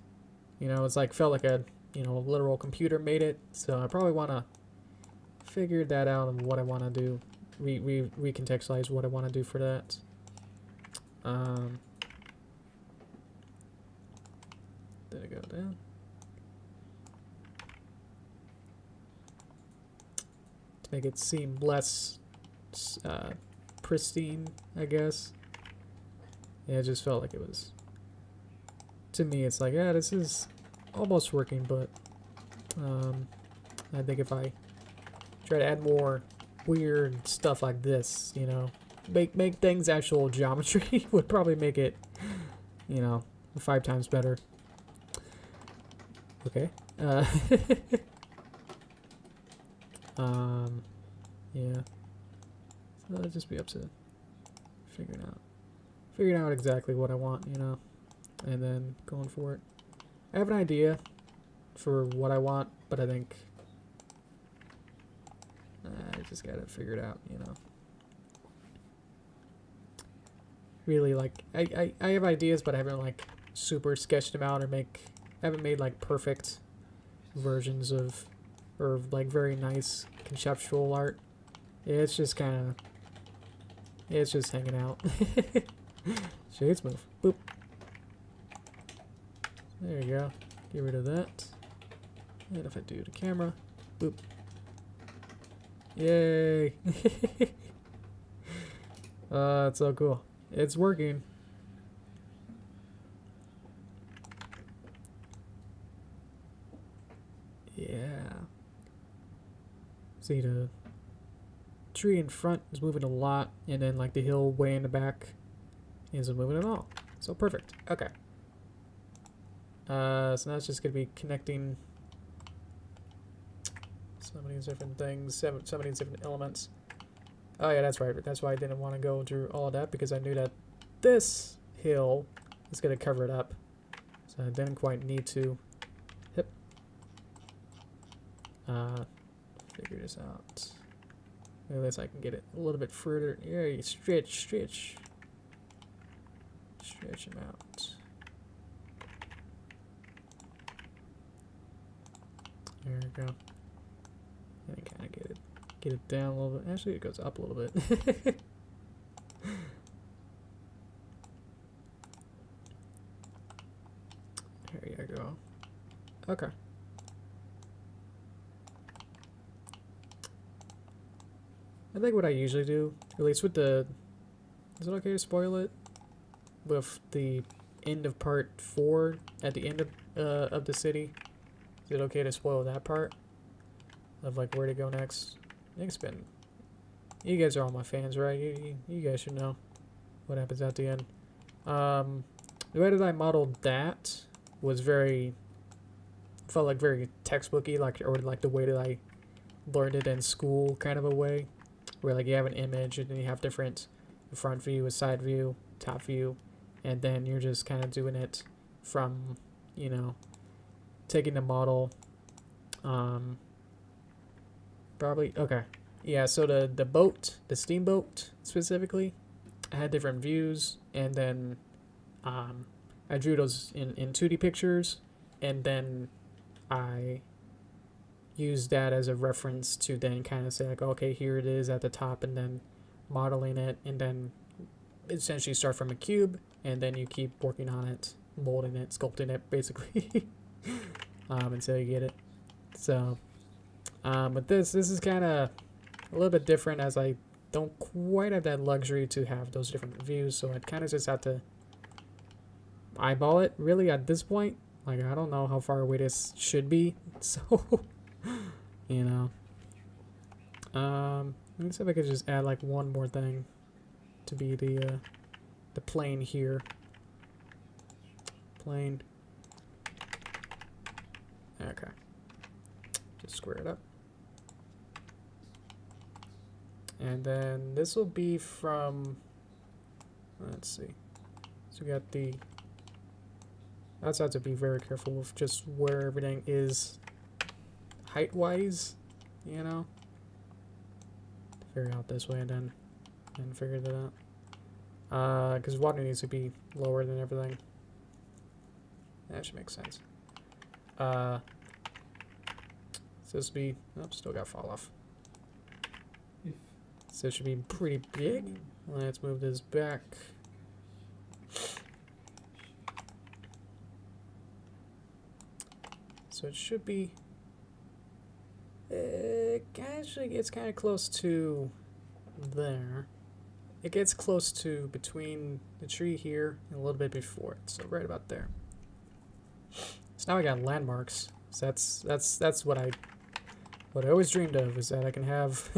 You know, it's like felt like a, you know, a literal computer made it. So I probably want to figure that out and what I want to do, recontextualize what I want to do for that. Did it go down? To make it seem less pristine, I guess. Yeah, it just felt like it was. To me, it's like, yeah, this is almost working, but I think if I try to add more weird stuff like this, you know, make things actual geometry would probably make it, you know, 5 times better. Okay. Yeah. So it'll just be up to figuring out exactly what I want, you know, and then going for it. I have an idea for what I want, but I think I just gotta figure it out, you know. Really, like, I have ideas, but I haven't, like, super sketched them out or I haven't made, like, perfect versions of, or, like, very nice conceptual art. Yeah, it's just kind of It's just hanging out. Shades move. Boop. There you go. Get rid of that. And if I do the camera, boop. Yay! It's so cool. It's working. Yeah. See, the tree in front is moving a lot, and then like the hill way in the back isn't moving at all. So perfect. Okay. So now it's just gonna be connecting so many different things, so many different elements. Oh yeah, that's right. That's why I didn't want to go through all of that, because I knew that this hill is gonna cover it up. So I didn't quite need to. Hip. Figure this out. At least I can get it a little bit further. Yeah, you stretch him out. There we go. And kind of get it down a little bit. Actually, it goes up a little bit. There you go. Okay. I think what I usually do, at least with the, is it okay to spoil it? With the end of part 4, at the end of the city, is it okay to spoil that part? Of like where to go next? I think it's been, you guys are all my fans, right? You guys should know what happens at the end. The way that I modeled that was felt like very textbooky, like, or like the way that I learned it in school kind of a way. Where like you have an image and then you have different front view, a side view, top view, and then you're just kind of doing it from, you know, taking the model, probably, okay. Yeah, so the boat, the steamboat specifically, I had different views, and then I drew those in 2D pictures, and then I use that as a reference to then kind of say like, okay, here it is at the top, and then modeling it, and then essentially start from a cube, and then you keep working on it, molding it, sculpting it, basically, until you get it. So, but this is kind of a little bit different, as I don't quite have that luxury to have those different views, so I kind of just have to eyeball it, really, at this point. Like, I don't know how far away this should be, so... You know, let me see if I could just add like one more thing to be the plane here. Plane. Okay. Just square it up. And then this will be from, let's see. So we got the, I also have to be very careful with just where everything is height-wise, you know, figure out this way and then figure that out. Because water needs to be lower than everything. That should make sense. So this be, oh, still got fall off. So it should be pretty big. Let's move this back. So it should be. It actually gets kind of close to there. It gets close to between the tree here and a little bit before it, so right about there. So now I got landmarks. So that's what I always dreamed of, is that I can have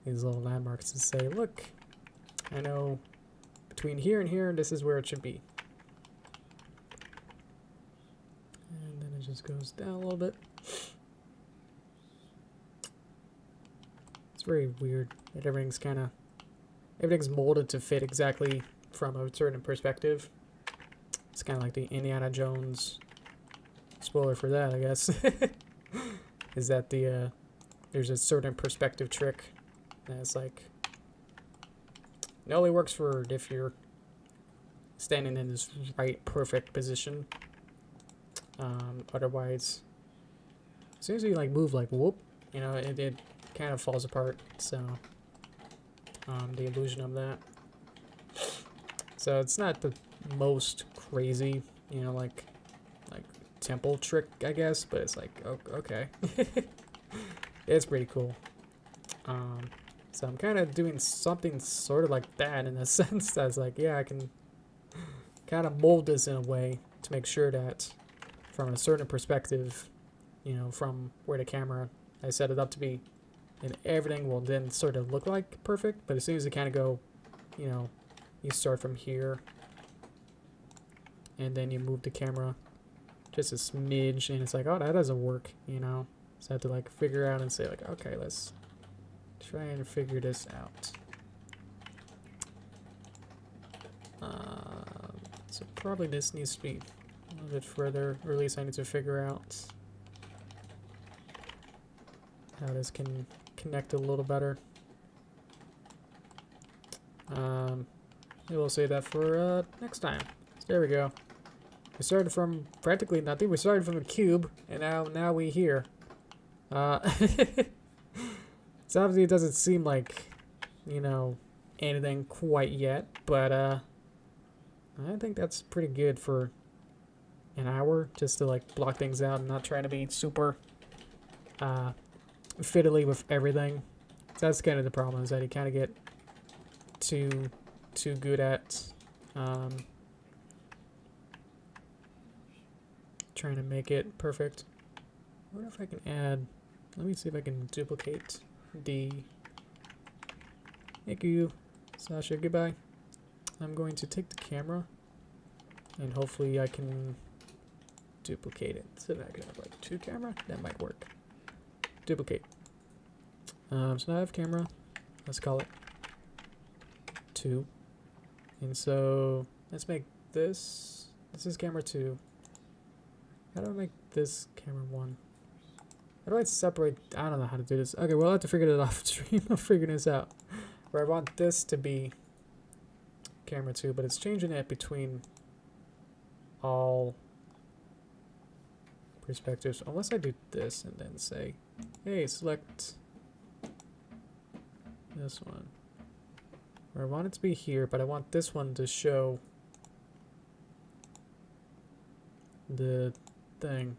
these little landmarks to say, look, I know between here and here, this is where it should be. And then it just goes down a little bit. Very weird that everything's molded to fit exactly from a certain perspective. It's kind of like the Indiana Jones spoiler for that, I guess. Is that there's a certain perspective trick and it's like, it only works for if you're standing in this right perfect position. Otherwise, as soon as you like move like whoop, you know, it kind of falls apart. So the illusion of that. So it's not the most crazy, you know, like temple trick, I guess, but it's like, oh, okay. It's pretty cool. So I'm kind of doing something sort of like that in a sense that's like, yeah, I can kind of mold this in a way to make sure that from a certain perspective, you know, from where the camera, I set it up to be, and everything will then sort of look like perfect. But as soon as you kind of go, you know, you start from here and then you move the camera just a smidge and it's like, oh, that doesn't work, you know. So I have to like figure out and say like, okay, let's try and figure this out. So probably this needs to be a little bit further, or at least I need to figure out how this can connect a little better. We'll save that for next time. So there we go. We started from practically nothing. We started from a cube, and now we here. So obviously it doesn't seem like, you know, anything quite yet, but I think that's pretty good for an hour, just to like block things out and not trying to be super fiddly with everything. So that's kind of the problem, is that you kind of get too good at trying to make it perfect. I wonder if I can add, let me see if I can duplicate the, thank you, Sasha, goodbye. I'm going to take the camera and hopefully I can duplicate it so that I can have like 2 camera. That might work. Duplicate. So now I have camera. Let's call it 2. And so let's make this. This is camera 2. How do I make this camera 1? How do I separate? I don't know how to do this. Okay, we'll have to figure it off stream. I'm figuring this out. Where I want this to be camera 2, but it's changing it between all perspectives. Unless I do this and then say, hey, select this one. Where I want it to be here, but I want this one to show the thing.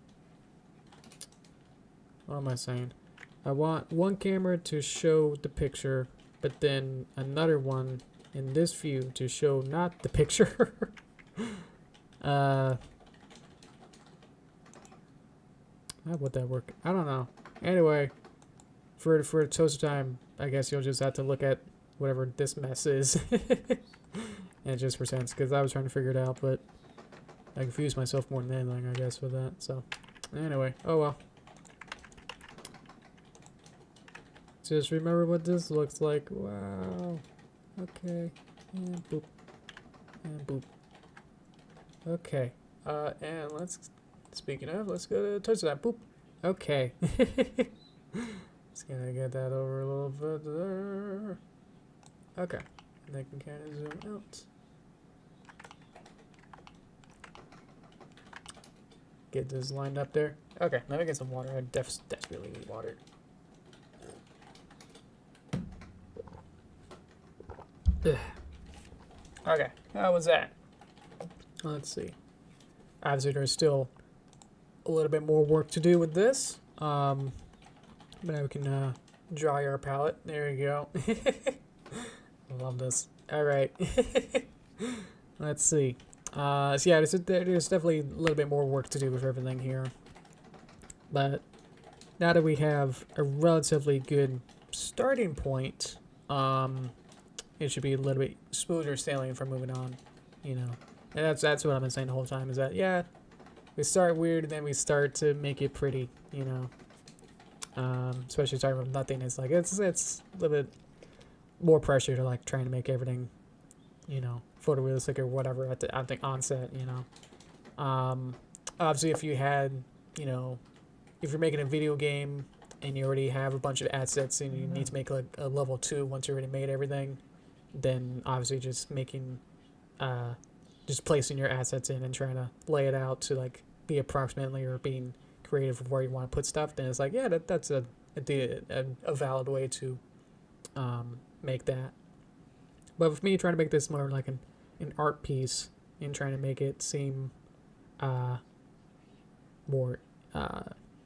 What am I saying? I want one camera to show the picture, but then another one in this view to show not the picture. How would that work? I don't know. Anyway, for toaster time, I guess you'll just have to look at whatever this mess is. And just for sense, because I was trying to figure it out, but I confused myself more than anything, I guess, with that. So, anyway, oh well. Just remember what this looks like. Wow. Okay. And boop. And boop. Okay. And let's, speaking of, let's go to toaster time. Boop. Okay. Just gonna get that over a little bit there. Okay. And I can kind of zoom out. Get this lined up there. Okay, let me get some water. I desperately need water. Ugh. Okay, how was that? Let's see. Obviously, there's still a little bit more work to do with this. But now we can dry our palette. There we go. I love this. All right. Let's see. So yeah, there's definitely a little bit more work to do with everything here. But now that we have a relatively good starting point, it should be a little bit smoother sailing for moving on, you know. And that's what I've been saying the whole time, is that, yeah, we start weird and then we start to make it pretty, you know. Especially starting from nothing, it's like, it's a little bit more pressure to like trying to make everything, you know, photorealistic or whatever at the onset, you know. Obviously, if you had, you know, if you're making a video game and you already have a bunch of assets and you need to make like a level 2 once you already made everything, then obviously just making, just placing your assets in and trying to lay it out to like be approximately, or being creative of where you want to put stuff, then it's like, yeah, that's a valid way to make that. But with me trying to make this more like an art piece and trying to make it seem more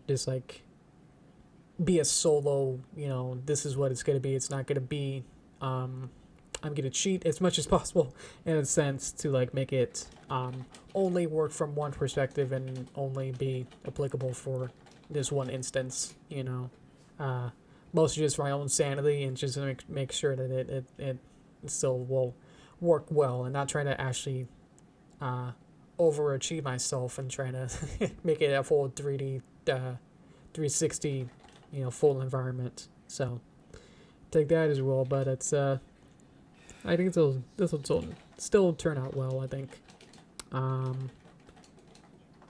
just like be a solo, you know, this is what it's going to be. It's not going to be I'm going to cheat as much as possible in a sense to like make it only work from one perspective and only be applicable for this one instance, you know. Mostly just for my own sanity and just to make sure that it still will work well and not trying to actually overachieve myself and trying to make it a full 3D 360, you know, full environment. So take that as well, but it's I think this will still turn out well, I think.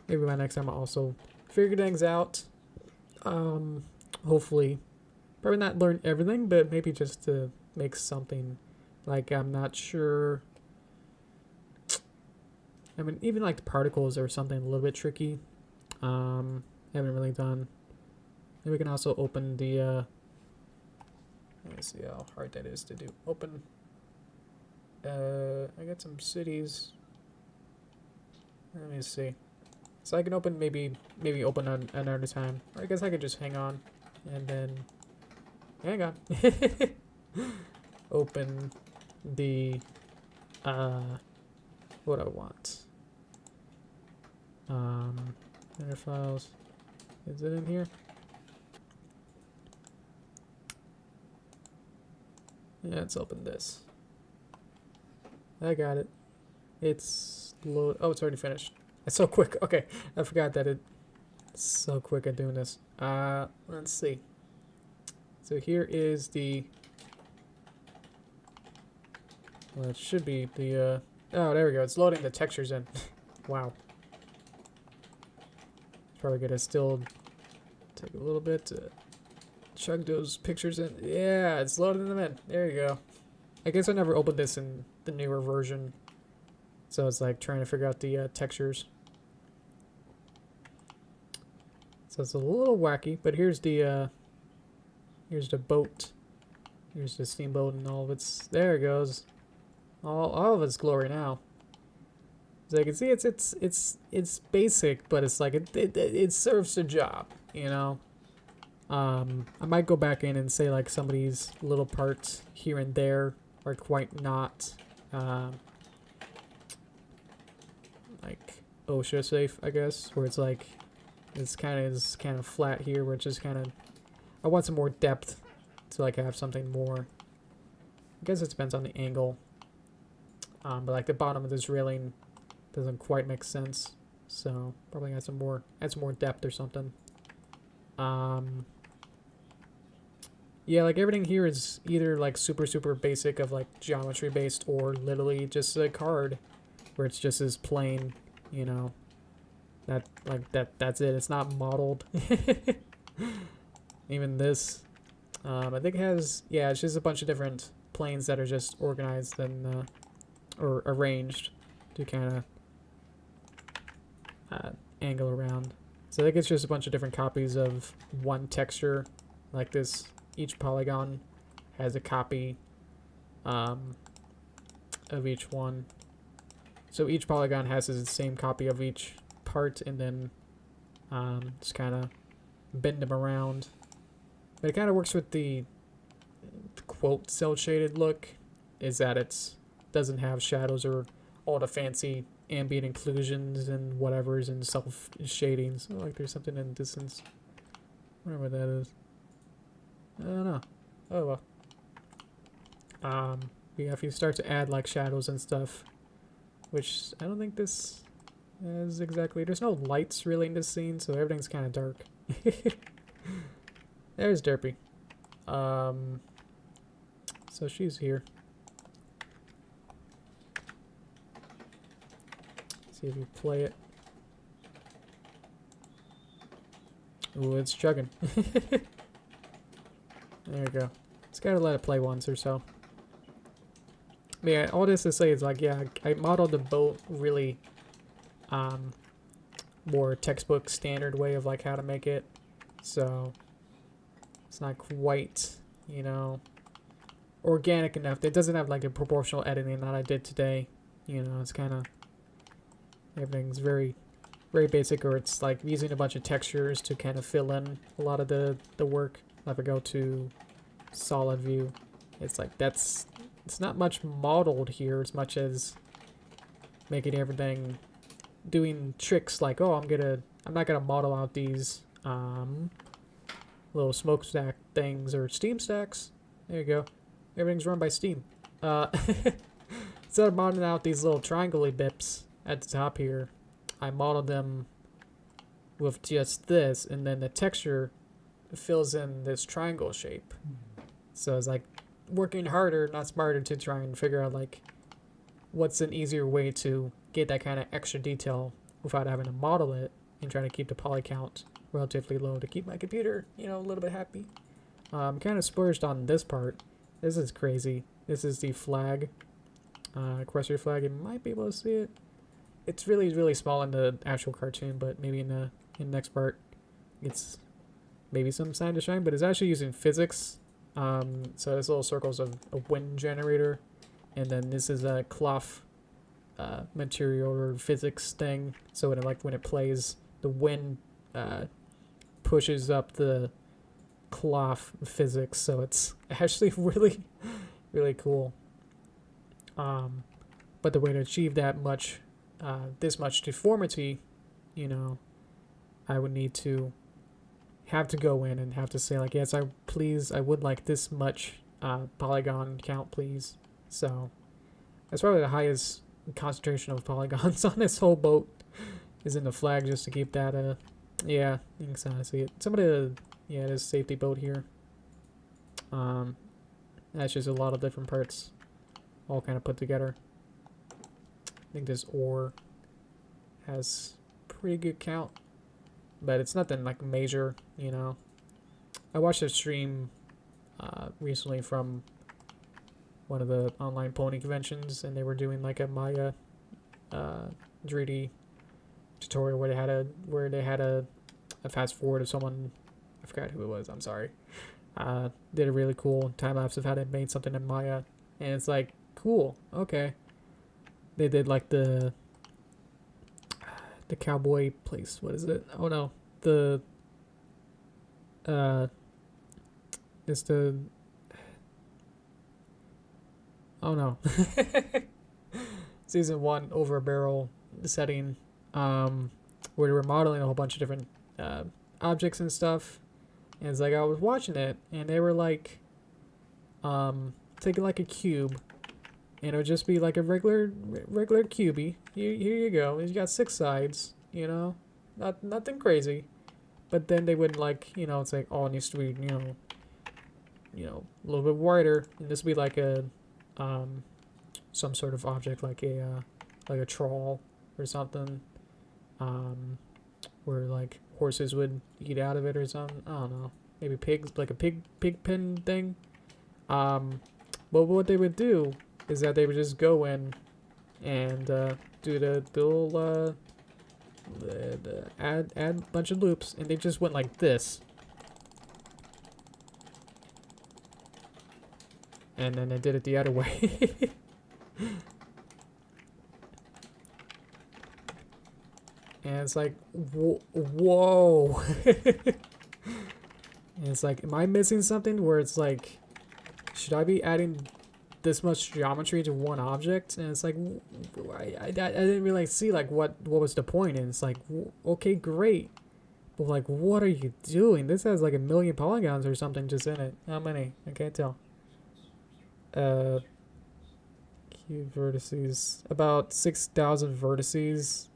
Maybe by next time I'll also figure things out. Hopefully probably not learn everything, but maybe just to make something. Like, I'm not sure. I mean, even like the particles or something a little bit tricky. Haven't really done. Maybe we can also open the let me see how hard that is to do. Open I got some cities. Let me see. So I can open maybe open another time. Or I guess I could just hang on and then hang on. Open the what I want. Inner files. Is it in here? Yeah, let's open this. I got it. It's load. Oh, it's already finished. It's so quick. Okay, I forgot that it's so quick at doing this. Let's see. So here is the. Well, it should be the. Oh, there we go. It's loading the textures in. Wow. Probably gonna still take a little bit to chug those pictures in. Yeah, it's loading them in. There you go. I guess I never opened this in the newer version, so it's like trying to figure out the textures. So it's a little wacky, but here's the boat. Here's the steamboat and all of its. There it goes. All of its glory now. So I can see it's basic, but it's like it serves a job, you know. I might go back in and say like some of these little parts here and there are quite not like OSHA safe, I guess, where it's like it's kind of flat here, where it's just kind of I want some more depth to like have something more. I guess it depends on the angle. But like the bottom of this railing doesn't quite make sense, so probably add some more depth or something. Yeah, like everything here is either like super basic of like geometry based or literally just a card where it's just as plain, you know. That's it. It's not modeled. Even this, I think it has, yeah, it's just a bunch of different planes that are just organized and or arranged to kind of angle around. So I think it's just a bunch of different copies of one texture like this. Each polygon has a copy of each one. So each polygon has the same copy of each part, and then just kind of bend them around. But it kind of works with the quote cel shaded look, is that it doesn't have shadows or all the fancy ambient inclusions and whatevers and self shadings. Oh, like there's something in the distance. I wonder what that is. I don't know. Oh well. Yeah, if you start to add like shadows and stuff, which I don't think this is exactly. There's no lights really in this scene, so everything's kind of dark. There's Derpy. So she's here. See if you play it. Ooh, it's chugging. There you go. Just gotta let it play once or so. But yeah, all this to say is like, yeah, I modeled the boat really more textbook standard way of like how to make it. So it's not quite, you know, organic enough. It doesn't have like the proportional editing that I did today. You know, it's kind of, everything's very, very basic, or it's like using a bunch of textures to kind of fill in a lot of the work. If I go to solid view, it's like it's not much modeled here as much as making everything, doing tricks like, oh, I'm not gonna model out these little smokestack things or steam stacks. There you go. Everything's run by Steam. Instead of modeling out these little triangle-y bips at the top here, I modeled them with just this, and then the texture fills in this triangle shape. So it's like working harder, not smarter, to try and figure out like what's an easier way to get that kind of extra detail without having to model it, and trying to keep the poly count relatively low to keep my computer, you know, a little bit happy. Kind of splurged on this part. This is crazy. This is the flag, equestrian flag. You might be able to see it. It's really, really small in the actual cartoon, but maybe in the next part, it's maybe some sign to shine. But it's actually using physics. So there's little circles of a wind generator, and then this is a cloth material or physics thing. So when it plays, the wind pushes up the cloth physics, so it's actually really, really cool. But the way to achieve that much, this much deformity, you know, I would need to have to go in and have to say like, yes, I would like this much polygon count, please. So that's probably the highest concentration of polygons on this whole boat is in the flag, just to keep that yeah, you can kind of see it. Yeah, it is safety boat here. That's just a lot of different parts all kind of put together. I think this oar has pretty good count, but it's nothing like major, you know. I watched a stream recently from one of the online pony conventions, and they were doing like a Maya 3D tutorial where they had a fast forward of someone, I forgot who it was, I'm sorry, did a really cool time lapse of how they made something in Maya, and it's like, cool, okay. They did like the cowboy place, what is it? Oh no, it's the, oh no. Season 1 over a barrel setting, where they were modeling a whole bunch of different objects and stuff, and it's like I was watching it, and they were like taking like a cube, and it would just be like a regular cubey. Here you go. You got 6 sides, you know, nothing crazy, but then they would like, you know, it's like, oh, it needs to be, you know, a little bit wider, and this would be like a some sort of object like a trawl or something, where like horses would eat out of it or something. I don't know. Maybe pigs, like a pig pen thing. But what they would do is that they would just go in and do the little add a bunch of loops, and they just went like this. And then they did it the other way. And it's like, whoa. And it's like, am I missing something where it's like, should I be adding this much geometry to one object? And it's like, I didn't really see like what was the point. And it's like, okay, great. But like, what are you doing? This has like 1,000,000 polygons or something just in it. How many? I can't tell. Cube vertices, about 6,000 vertices,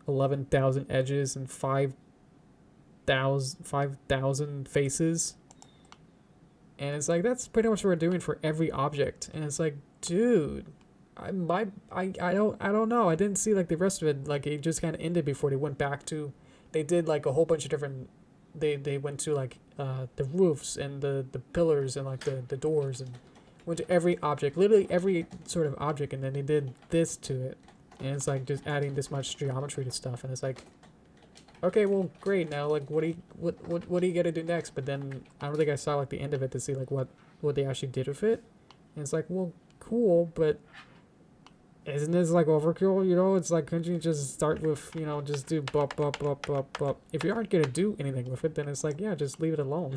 11,000 edges, and 5,000 faces. And it's like, that's pretty much what we're doing for every object. And it's like, dude, I don't know. I didn't see like the rest of it. Like it just kind of ended before they went back to, they did like a whole bunch of different, they went to like the roofs and the pillars and like the doors, and went to every object, literally every sort of object, and then they did this to it. And it's like just adding this much geometry to stuff, and it's like, okay, well, great. Now, like, what do you gotta do next? But then I don't think I saw like the end of it to see like what they actually did with it. And it's like, well, cool, but isn't this like overkill? You know, it's like, couldn't you just start with, you know, just do bop, bop, bop, bop, bop. If you aren't gonna do anything with it, then it's like, yeah, just leave it alone.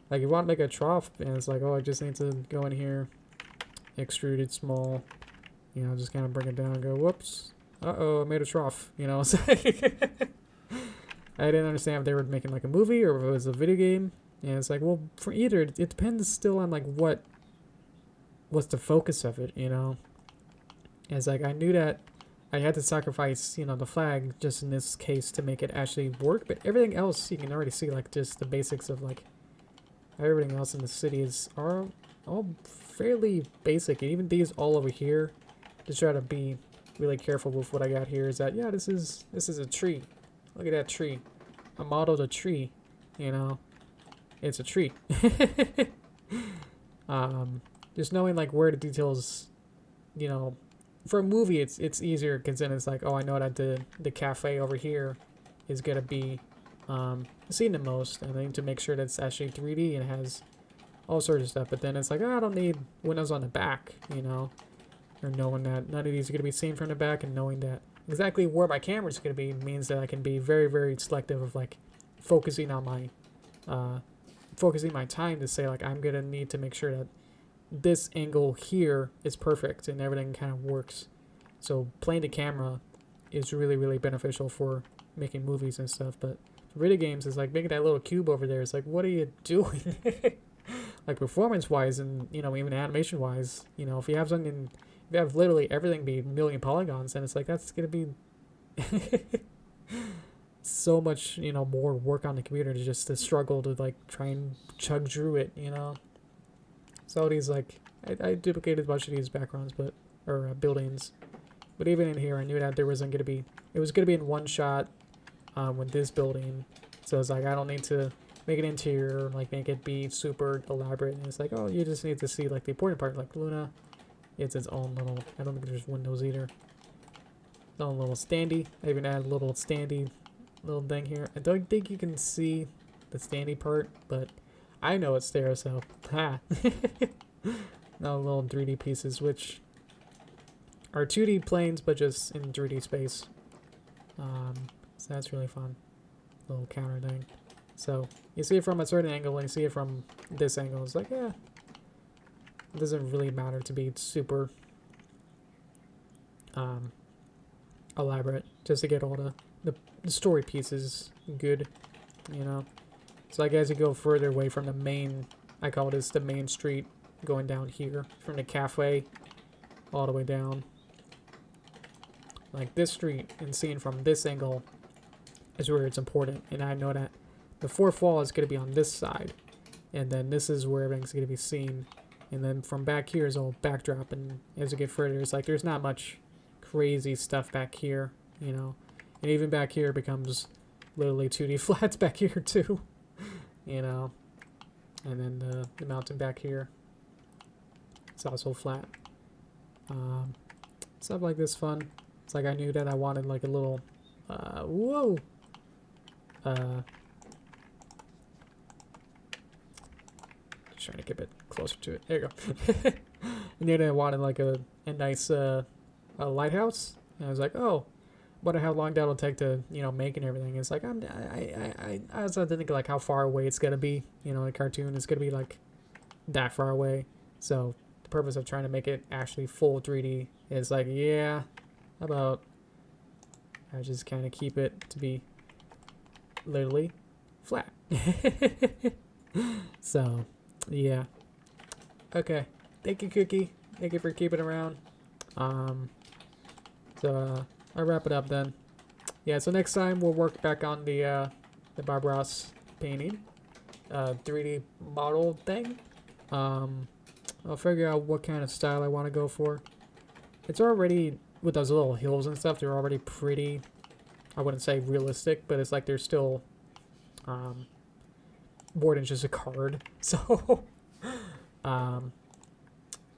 Like, you want to make a trough, and it's like, oh, I just need to go in here, extrude it small, you know, just kind of bring it down and go, whoops, uh-oh, I made a trough, you know. It's like I didn't understand if they were making like a movie or if it was a video game. And it's like, well, for either, it depends still on like what's the focus of it, you know. And it's like, I knew that I had to sacrifice, you know, the flag just in this case to make it actually work, but everything else you can already see, like just the basics of like everything else in the city are all fairly basic. And even these all over here, just try to be really careful with what I got here. Is that, yeah, this is a tree. Look at that tree. I modeled a tree, you know. It's a tree. Just knowing like where the details, you know, for a movie it's easier because then it's like, oh, I know that the cafe over here is gonna be seen the most, and I need to make sure that it's actually 3D and has all sorts of stuff. But then it's like, oh, I don't need windows on the back, you know, or knowing that none of these are gonna be seen from the back, and knowing that exactly where my camera's gonna be means that I can be very, very selective of like focusing on my focusing my time to say like, I'm gonna need to make sure that this angle here is perfect and everything kind of works. So playing the camera is really, really beneficial for making movies and stuff. But for video games, is like making that little cube over there. It's like, what are you doing? Like performance wise, and you know, even animation wise, you know, if you have something, if you have literally everything be a million polygons, then it's like, that's gonna be so much, you know, more work on the computer to struggle to like try and chug through it, you know. So these like, I duplicated a bunch of these backgrounds, but or buildings, but even in here, I knew that there wasn't gonna be, it was gonna be in one shot with this building. So it's like, I don't need to make it interior, like make it be super elaborate. And it's like, oh, you just need to see like the important part, like Luna. It's its own little, I don't think there's windows either. Its own little standee. I even added a little standee little thing here. I don't think you can see the standee part, but I know it's there, so ha. Now little 3D pieces, which are 2D planes, but just in 3D space. So that's really fun. Little counter thing. So you see it from a certain angle, and you see it from this angle. It's like, yeah, it doesn't really matter to be super elaborate, just to get all the story pieces good, you know. So like as you go further away from the main, I call this the main street, going down here from the cafe all the way down, like this street, and seeing from this angle is where it's important. And I know that the fourth wall is going to be on this side, and then this is where everything's going to be seen, and then from back here is all backdrop. And as you get further, it's like there's not much crazy stuff back here, you know. And even back here becomes literally 2D flats back here too, you know. And then the mountain back here, it's also flat. Stuff like this fun. It's like I knew that I wanted like a little, whoa, just trying to get a bit closer to it. There you go. I knew that I wanted like a nice a lighthouse, and I was like, oh, wonder how long that'll take to, you know, make and everything. It's like I was thinking like how far away it's gonna be. You know, a cartoon is gonna be like that far away. So the purpose of trying to make it actually full 3D is like, yeah, how about I just kind of keep it to be literally flat. So yeah, okay. Thank you, Cookie. Thank you for keeping around. So I'll wrap it up then. Yeah, so next time we'll work back on the Bob Ross painting, 3D model thing. I'll figure out what kind of style I want to go for. It's already, with those little hills and stuff, they're already pretty, I wouldn't say realistic, but it's like they're still more than just a card. So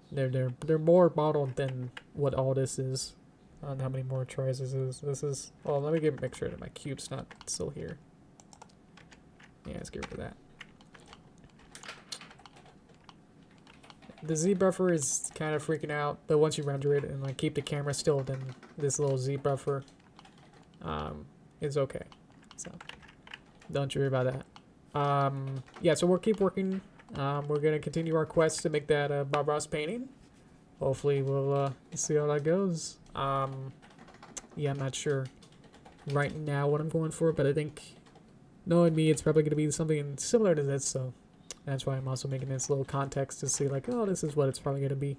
they're more modeled than what all this is. I don't know how many more tries this is. This is, well, let me make sure that my cube's not still here. Yeah, let's get rid of that. the Z buffer is kind of freaking out, but once you render it and like keep the camera still, then this little Z buffer is okay. So don't worry about that. Yeah, so we'll keep working. We're gonna continue our quest to make that Bob Ross painting. Hopefully we'll see how that goes. Yeah, I'm not sure right now what I'm going for, but I think, knowing me, it's probably gonna be something similar to this, so that's why I'm also making this little context to see like, oh, this is what it's probably gonna be.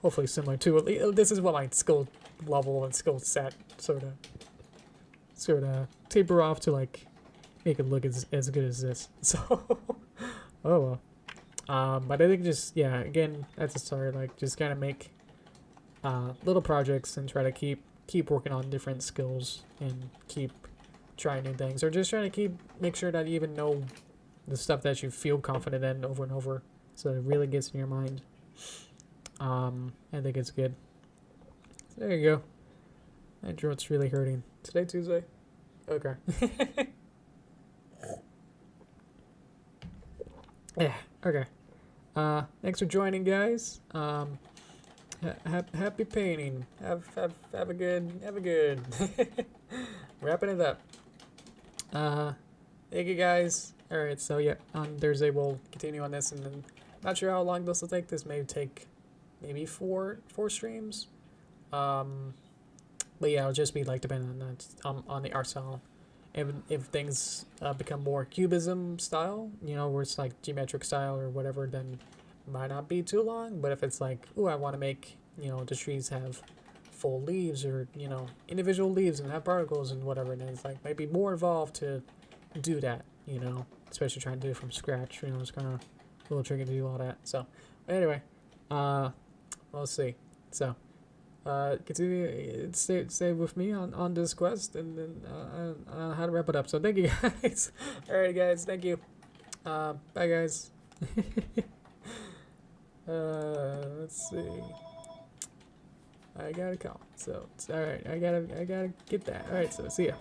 Hopefully similar to, this is what my skill level and skill set sort of taper off to, like, make it look as good as this. So, oh well. But I think just, yeah, again, at the start, like, just kind of make little projects and try to keep working on different skills and keep trying new things, or just trying to make sure that you even know the stuff that you feel confident in over and over, so it really gets in your mind. I think it's good. So there you go. My throat's really hurting. Today Tuesday? Okay. Yeah, okay. Thanks for joining, guys. Happy painting. Have a good wrapping it up. Thank you, guys. Alright, so yeah, on Thursday we'll continue on this, and then not sure how long this will take. This may take maybe four streams. But yeah, it'll just be like depending on that, on the art style. If things become more cubism style, you know, where it's like geometric style or whatever, then it might not be too long. But if it's like, ooh, I want to make, you know, the trees have full leaves, or, you know, individual leaves and have particles and whatever, then it's like maybe more involved to do that, you know, especially trying to do it from scratch. You know, it's kind of a little tricky to do all that. So anyway, we'll see. So continue, stay with me on this quest, and then how to wrap it up. So thank you, guys. All right, guys, thank you. Bye, guys. Let's see. I gotta call. So it's all right. I gotta get that. All right. So see ya.